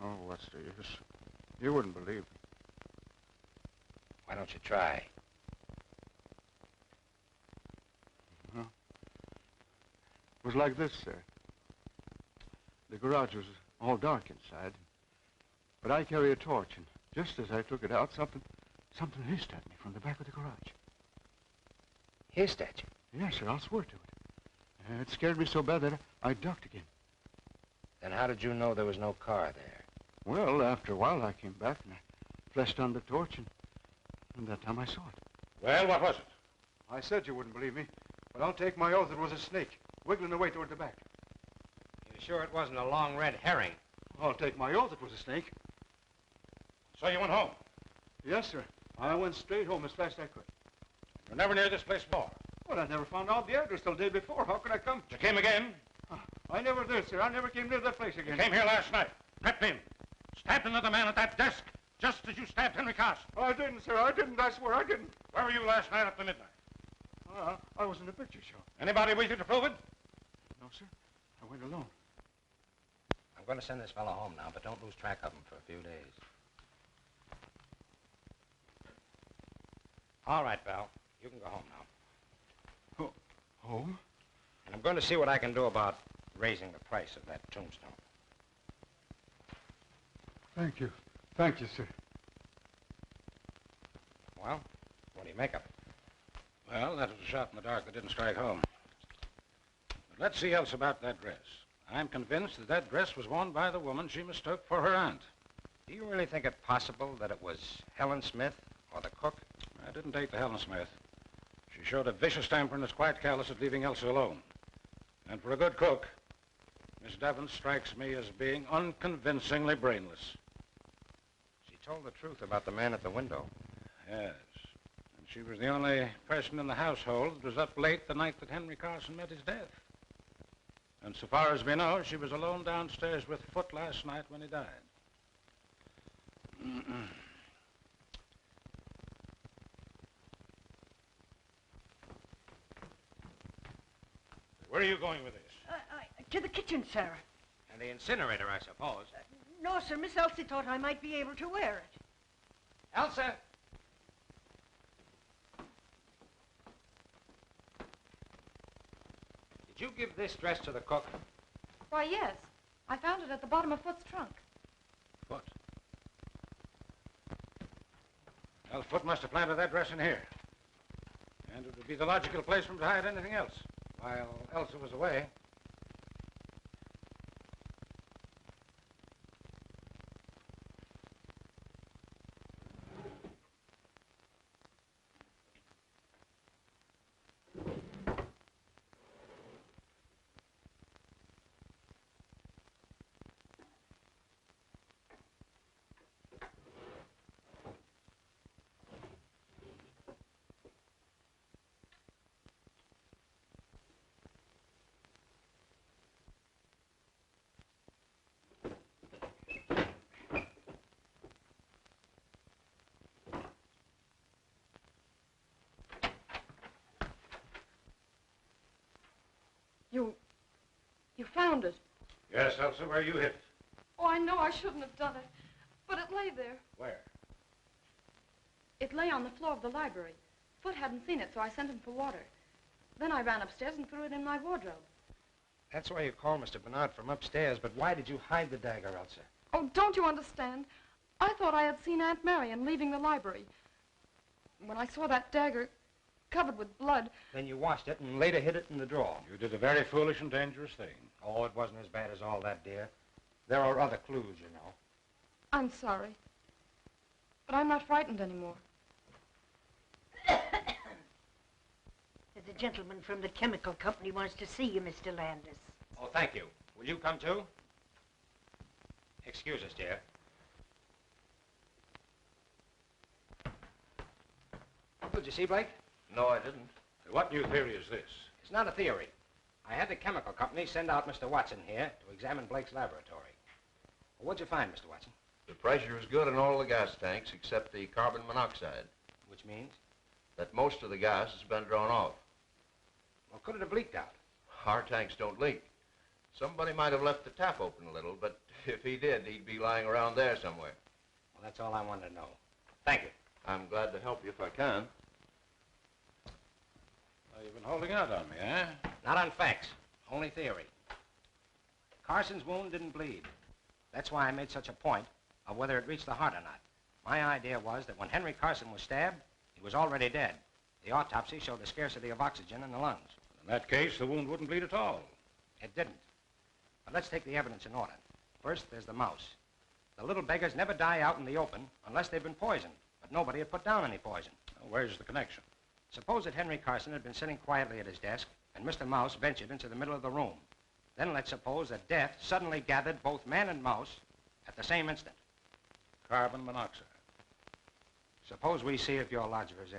Oh, what's the use? You wouldn't believe me. Why don't you try? Well, it was like this, sir. The garage was all dark inside, but I carry a torch, and just as I took it out, something hissed at me from the back of the garage. Hissed at you? Yes, sir, I'll swear to it. It scared me so bad that I ducked again. Then how did you know there was no car there? Well, after a while, I came back, and I flashed on the torch, and that time I saw it. Well, what was it? I said you wouldn't believe me, but I'll take my oath it was a snake, wiggling away toward the back. You sure it wasn't a long red herring? I'll take my oath it was a snake. So you went home? Yes, sir. I went straight home as fast as I could. You were never near this place before? Well, I never found out the address till the day before. How could I come? You came again? I never did, sir. I never came near that place again. You came here last night, crept in, stabbed another man at that desk, just as you stabbed Henry Carson. I didn't, sir. I didn't. I swear I didn't. Where were you last night after midnight? I was in a picture show. Anybody with you to prove it? No, sir. I went alone. I'm going to send this fellow home now, but don't lose track of him for a few days. All right, Val. You can go home now. Home? And I'm going to see what I can do about raising the price of that tombstone. Thank you. Thank you, sir. Well, what do you make of it? Well, that was a shot in the dark that didn't strike home. But let's see else about that dress. I'm convinced that that dress was worn by the woman she mistook for her aunt. Do you really think it possible that it was Helen Smith or the cook? I didn't take the Helen Smith. She showed a vicious temper and was quite callous at leaving Elsa alone. And for a good cook, Miss Devon strikes me as being unconvincingly brainless. She told the truth about the man at the window. Yes. And she was the only person in the household that was up late the night that Henry Carson met his death. And so far as we know, she was alone downstairs with Foote last night when he died. where are you going with this? To the kitchen, sir. And the incinerator, I suppose. No, sir. Miss Elsie thought I might be able to wear it. Elsa! Did you give this dress to the cook? Why, yes. I found it at the bottom of Foot's trunk. Foot? Well, Foot must have planted that dress in here. And it would be the logical place for him to hide anything else. While Elsa was away. You found it. Yes, Elsa, where you hid it. Oh, I know I shouldn't have done it, but it lay there. Where? It lay on the floor of the library. Foot hadn't seen it, so I sent him for water. Then I ran upstairs and threw it in my wardrobe. That's why you called Mr. Bernard from upstairs, but why did you hide the dagger, Elsa? Oh, don't you understand? I thought I had seen Aunt Marion leaving the library. When I saw that dagger covered with blood... Then you washed it and later hid it in the drawer. You did a very foolish and dangerous thing. Oh, it wasn't as bad as all that, dear. There are other clues, you know. I'm sorry. But I'm not frightened anymore. The gentleman from the chemical company wants to see you, Mr. Landis. Oh, thank you. Will you come too? Excuse us, dear. Did you see, Blake? No, I didn't. What new theory is this? It's not a theory. I had the chemical company send out Mr. Watson here to examine Blake's laboratory. Well, what'd you find, Mr. Watson? The pressure is good in all the gas tanks except the carbon monoxide. Which means? That most of the gas has been drawn off. Well, could it have leaked out? Our tanks don't leak. Somebody might have left the tap open a little, but if he did, he'd be lying around there somewhere. Well, that's all I wanted to know. Thank you. I'm glad to help you if I can. Well, you've been holding out on me, eh? Not on facts, only theory. Carson's wound didn't bleed. That's why I made such a point of whether it reached the heart or not. My idea was that when Henry Carson was stabbed, he was already dead. The autopsy showed a scarcity of oxygen in the lungs. In that case, the wound wouldn't bleed at all. It didn't. But let's take the evidence in order. First, there's the mouse. The little beggars never die out in the open unless they've been poisoned, but nobody had put down any poison. Well, where's the connection? Suppose that Henry Carson had been sitting quietly at his desk and Mr. Mouse ventured into the middle of the room. Then let's suppose that death suddenly gathered both man and mouse at the same instant. Carbon monoxide. Suppose we see if your logic is in.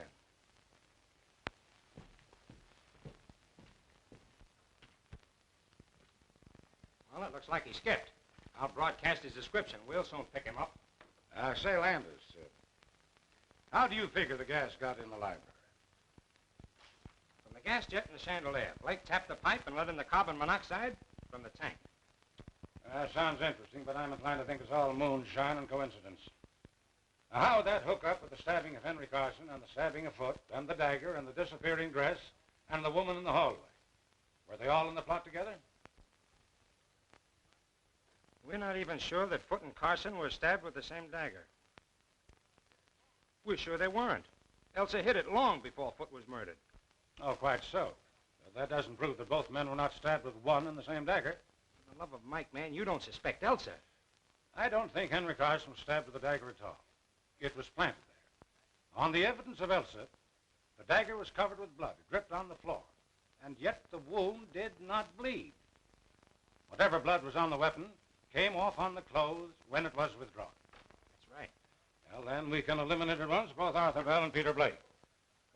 Well, it looks like he skipped. I'll broadcast his description. We'll soon pick him up. Say, Landis, how do you figure the gas got in the library? From the gas jet and the chandelier. Blake tapped the pipe and let in the carbon monoxide from the tank. Sounds interesting, but I'm inclined to think it's all moonshine and coincidence. Now, how would that hook up with the stabbing of Henry Carson and the stabbing of Foot and the dagger and the disappearing dress and the woman in the hallway? Were they all in the plot together? We're not even sure that Foot and Carson were stabbed with the same dagger. We're sure they weren't. Elsa hid it long before Foot was murdered. Oh, quite so. But that doesn't prove that both men were not stabbed with one and the same dagger. For the love of Mike, man, you don't suspect Elsa. I don't think Henry Carson was stabbed with the dagger at all. It was planted there. On the evidence of Elsa, the dagger was covered with blood. It dripped on the floor. And yet the wound did not bleed. Whatever blood was on the weapon came off on the clothes when it was withdrawn. That's right. Well, then we can eliminate at once both Arthur Bell and Peter Blake.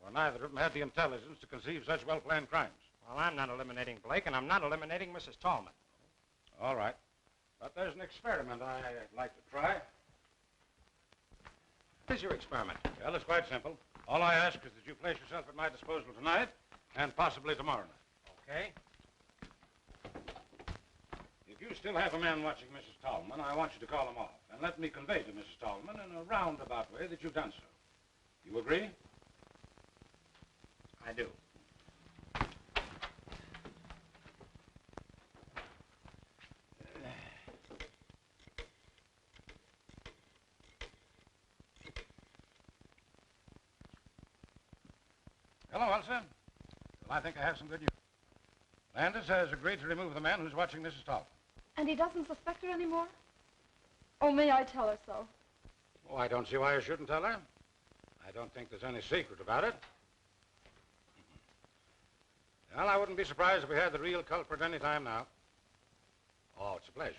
For neither of them had the intelligence to conceive such well-planned crimes. Well, I'm not eliminating Blake, and I'm not eliminating Mrs. Tallman. All right. But there's an experiment I'd like to try. What is your experiment? Well, it's quite simple. All I ask is that you place yourself at my disposal tonight and possibly tomorrow night. Okay. you still have a man watching Mrs. Tallman, I want you to call him off. And let me convey to Mrs. Tallman in a roundabout way that you've done so. You agree? I do. Hello, Elsa. Well, I think I have some good news. Landis has agreed to remove the man who's watching Mrs. Tallman. And he doesn't suspect her anymore? Oh, may I tell her so? Oh, I don't see why I shouldn't tell her. I don't think there's any secret about it. Well, I wouldn't be surprised if we had the real culprit any time now. Oh, it's a pleasure.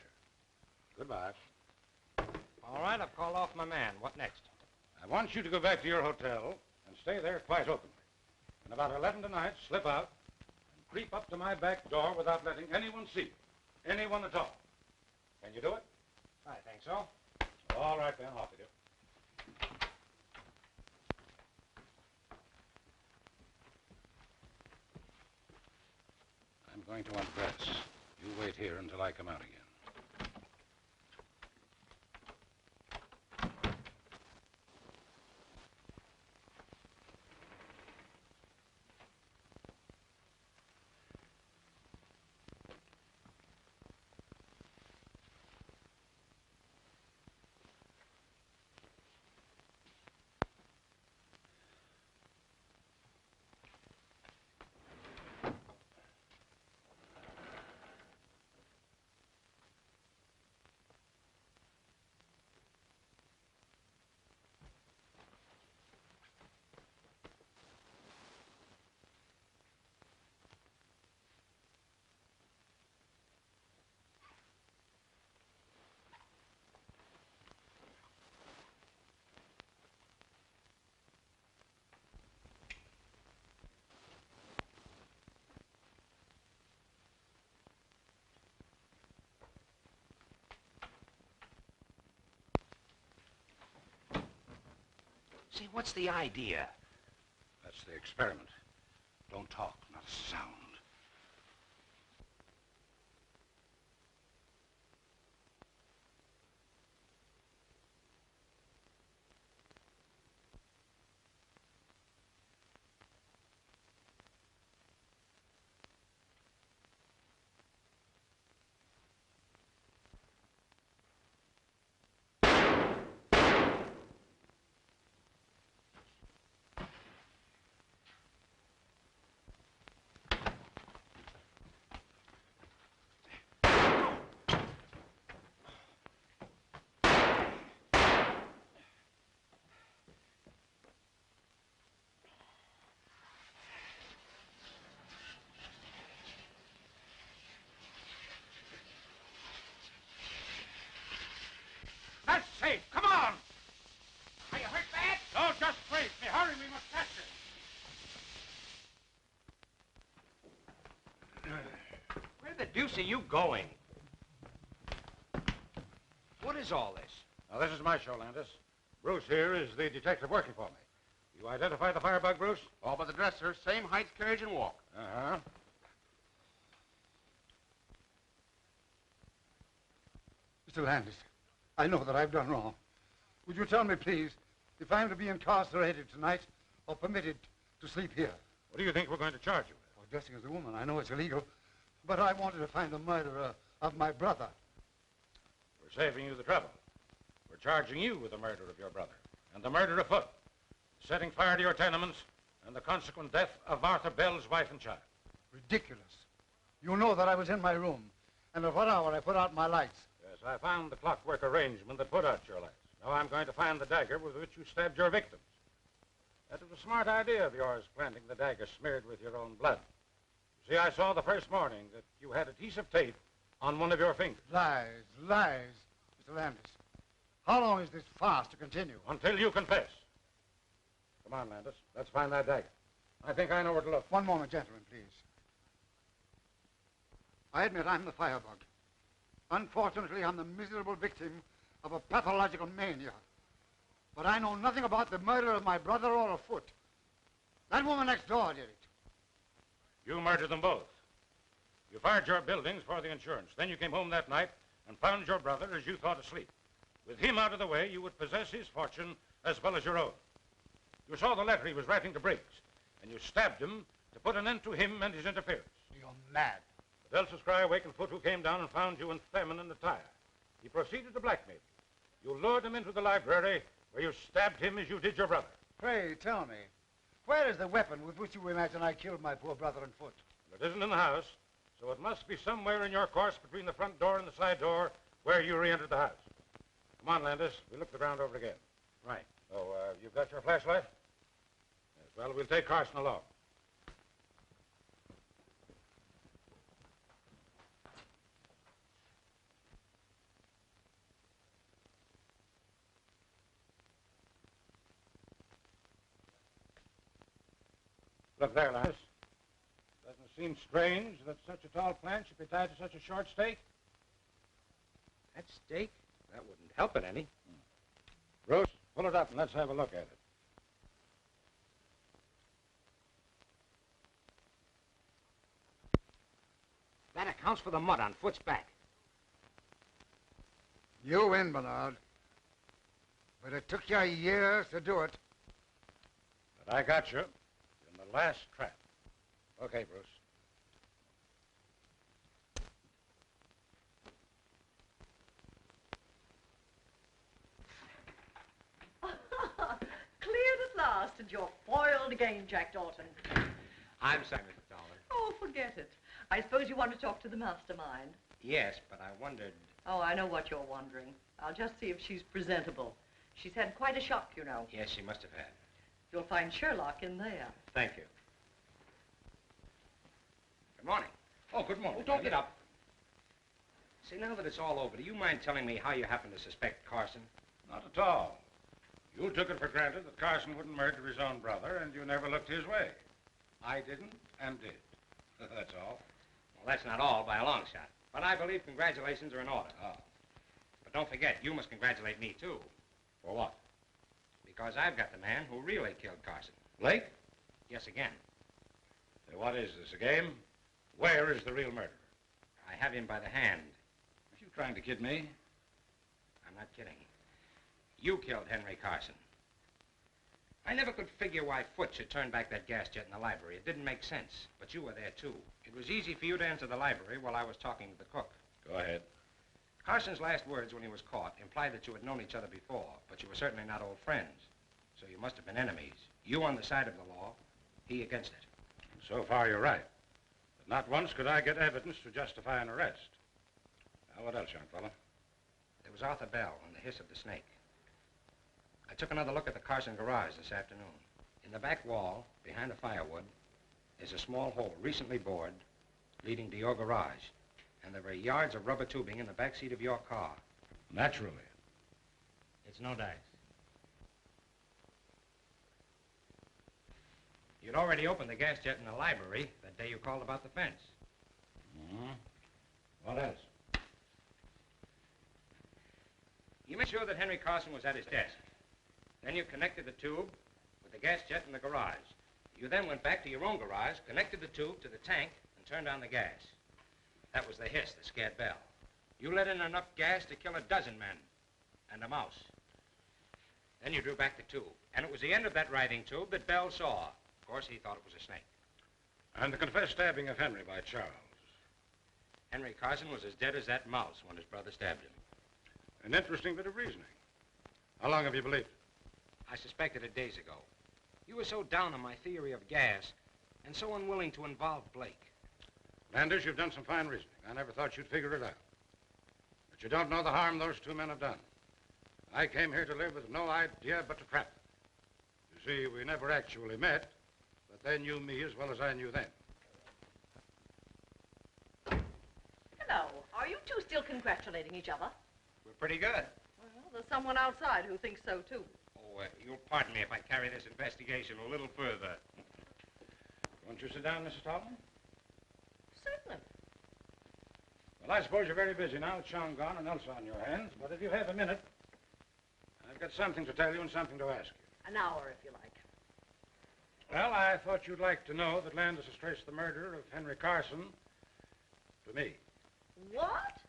Goodbye. All right, I've called off my man. What next? I want you to go back to your hotel and stay there quite openly. And about 11 tonight, slip out and creep up to my back door without letting anyone see you. Anyone at all. Can you do it? I think so. All right, then. Off with you. I'm going to undress. You wait here until I come out again. Say, what's the idea? That's the experiment. Don't talk, not a sound. That's safe. Come on. Are you hurt bad? Don't just brace me. Hurry, we must catch it. Where the deuce are you going? What is all this? Now, this is my show, Landis. Bruce here is the detective working for me. You identify the firebug, Bruce? All but the dress, sir. Same height, carriage, and walk. Uh-huh. Mr. Landis, I know that I've done wrong. Would you tell me, please, if I'm to be incarcerated tonight or permitted to sleep here? What do you think we're going to charge you with? Well, dressing as a woman, I know it's illegal, but I wanted to find the murderer of my brother. We're saving you the trouble. We're charging you with the murder of your brother and the murder afoot, setting fire to your tenements, and the consequent death of Martha Bell's wife and child. Ridiculous. You know that I was in my room, and at what hour I put out my lights. Yes, I found the clockwork arrangement that put out your lights. Now I'm going to find the dagger with which you stabbed your victims. That was a smart idea of yours, planting the dagger smeared with your own blood. You see, I saw the first morning that you had adhesive tape on one of your fingers. Lies, lies, Mr. Landis. How long is this farce to continue? Until you confess. Come on, Landis. Let's find that dagger. I think I know where to look. One moment, gentlemen, please. I admit I'm the firebug. Unfortunately, I'm the miserable victim of a pathological mania. But I know nothing about the murder of my brother or afoot. That woman next door did it. You murdered them both. You fired your buildings for the insurance. Then you came home that night and found your brother as you thought asleep. With him out of the way, you would possess his fortune as well as your own. You saw the letter he was writing to Briggs, and you stabbed him to put an end to him and his interference. You're mad. But Elsa's cry awakened Foot, who came down and found you and Famine in the tire. He proceeded to blackmail you. You lured him into the library, where you stabbed him as you did your brother. Pray, tell me, where is the weapon with which you imagine I killed my poor brother and Foot? It isn't in the house, so it must be somewhere in your course between the front door and the side door where you re-entered the house. Come on, Landis. We'll look the ground over again. Right. Oh, you've got your flashlight? Yes, well, we'll take Carson along. Look there, Landis. Doesn't it seem strange that such a tall plant should be tied to such a short stake? That stake? That wouldn't help it any. Bruce, pull it up and let's have a look at it. That accounts for the mud on Foot's back. You win, Bernard. But it took you years to do it. But I got you in the last trap. Okay, Bruce. Cleared at last, and you're foiled again, Jack Dalton. I'm sorry, Mrs. Dollar. Oh, forget it. I suppose you want to talk to the mastermind. Yes, but I wondered... Oh, I know what you're wondering. I'll just see if she's presentable. She's had quite a shock, you know. Yes, she must have had. You'll find Sherlock in there. Thank you. Good morning. Oh, good morning. Oh, don't get up. See, now that it's all over, do you mind telling me how you happen to suspect Carson? Not at all. You took it for granted that Carson wouldn't murder his own brother, and you never looked his way. I didn't and did. That's all. Well, that's not all by a long shot. But I believe congratulations are in order. Oh. But don't forget, you must congratulate me, too. For what? Because I've got the man who really killed Carson. Blake? Yes, again. Say, what is this, a game? Where is the real murderer? I have him by the hand. Are you trying to kid me? I'm not kidding. You killed Henry Carson. I never could figure why Foot should turn back that gas jet in the library. It didn't make sense. But you were there, too. It was easy for you to enter the library while I was talking to the cook. Go ahead. Carson's last words when he was caught implied that you had known each other before, but you were certainly not old friends. So you must have been enemies. You on the side of the law, he against it. So far, you're right. But not once could I get evidence to justify an arrest. Now, what else, young fellow? There was Arthur Bell and the hiss of the snake. I took another look at the Carson garage this afternoon. In the back wall, behind the firewood, is a small hole recently bored leading to your garage. And there were yards of rubber tubing in the back seat of your car. Naturally. It's no dice. You'd already opened the gas jet in the library that day you called about the fence. Mm-hmm. What else? You made sure that Henry Carson was at his desk. Then you connected the tube with the gas jet in the garage. You then went back to your own garage, connected the tube to the tank, and turned on the gas. That was the hiss that scared Bell. You let in enough gas to kill a dozen men and a mouse. Then you drew back the tube, and it was the end of that writhing tube that Bell saw. Of course, he thought it was a snake. And the confessed stabbing of Henry by Charles. Henry Carson was as dead as that mouse when his brother stabbed him. An interesting bit of reasoning. How long have you believed it? I suspected it days ago. You were so down on my theory of gas and so unwilling to involve Blake. Landers, you've done some fine reasoning. I never thought you'd figure it out. But you don't know the harm those two men have done. I came here to live with no idea but to trap them. You see, we never actually met, but they knew me as well as I knew them. Hello. Are you two still congratulating each other? We're pretty good. Well, there's someone outside who thinks so, too. Oh, you'll pardon me if I carry this investigation a little further. Won't you sit down, Mrs. Tallman? Certainly. Well, I suppose you're very busy now with Sean gone and Elsa on your hands, but if you have a minute, I've got something to tell you and something to ask you. An hour, if you like. Well, I thought you'd like to know that Landis has traced the murder of Henry Carson for me. What?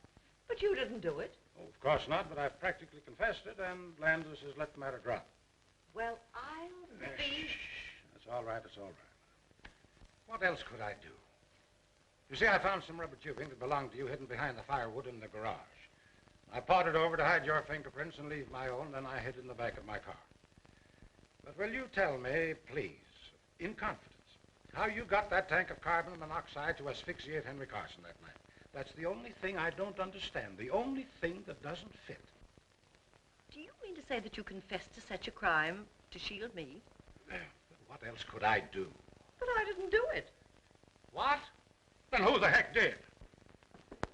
But you didn't do it. Oh, of course not, but I've practically confessed it, and Landis has let the matter drop. Well, I'll be... That's all right, it's all right. What else could I do? You see, I found some rubber tubing that belonged to you hidden behind the firewood in the garage. I pawed it over to hide your fingerprints and leave my own, then I hid in the back of my car. But will you tell me, please, in confidence, how you got that tank of carbon monoxide to asphyxiate Henry Carson that night? That's the only thing I don't understand, the only thing that doesn't fit. Do you mean to say that you confessed to such a crime to shield me? What else could I do? But I didn't do it. What? Then who the heck did?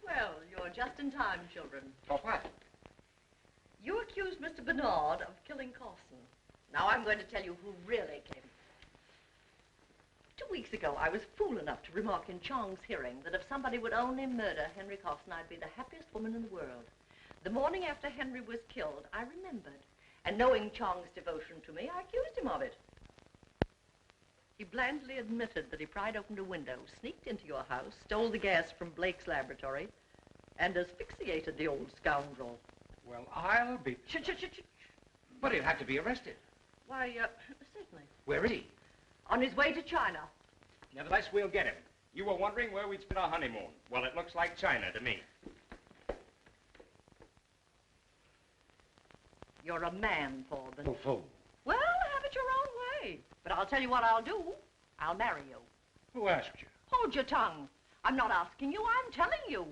Well, you're just in time, children. For what? You accused Mr. Bernard of killing Carson. Now I'm going to tell you who really came. 2 weeks ago, I was fool enough to remark in Chong's hearing that if somebody would only murder Henry Carson, I'd be the happiest woman in the world. The morning after Henry was killed, I remembered. And knowing Chong's devotion to me, I accused him of it. He blandly admitted that he pried open a window, sneaked into your house, stole the gas from Blake's laboratory, and asphyxiated the old scoundrel. Well, I'll be... Shh. But he'll have to be arrested. Why, certainly. Where is he? On his way to China. Nevertheless, we'll get him. You were wondering where we'd spend our honeymoon. Well, it looks like China to me. You're a man, Forbin. Oh, fool. Well, have it your own way. But I'll tell you what I'll do. I'll marry you. Who asked you? Hold your tongue. I'm not asking you, I'm telling you.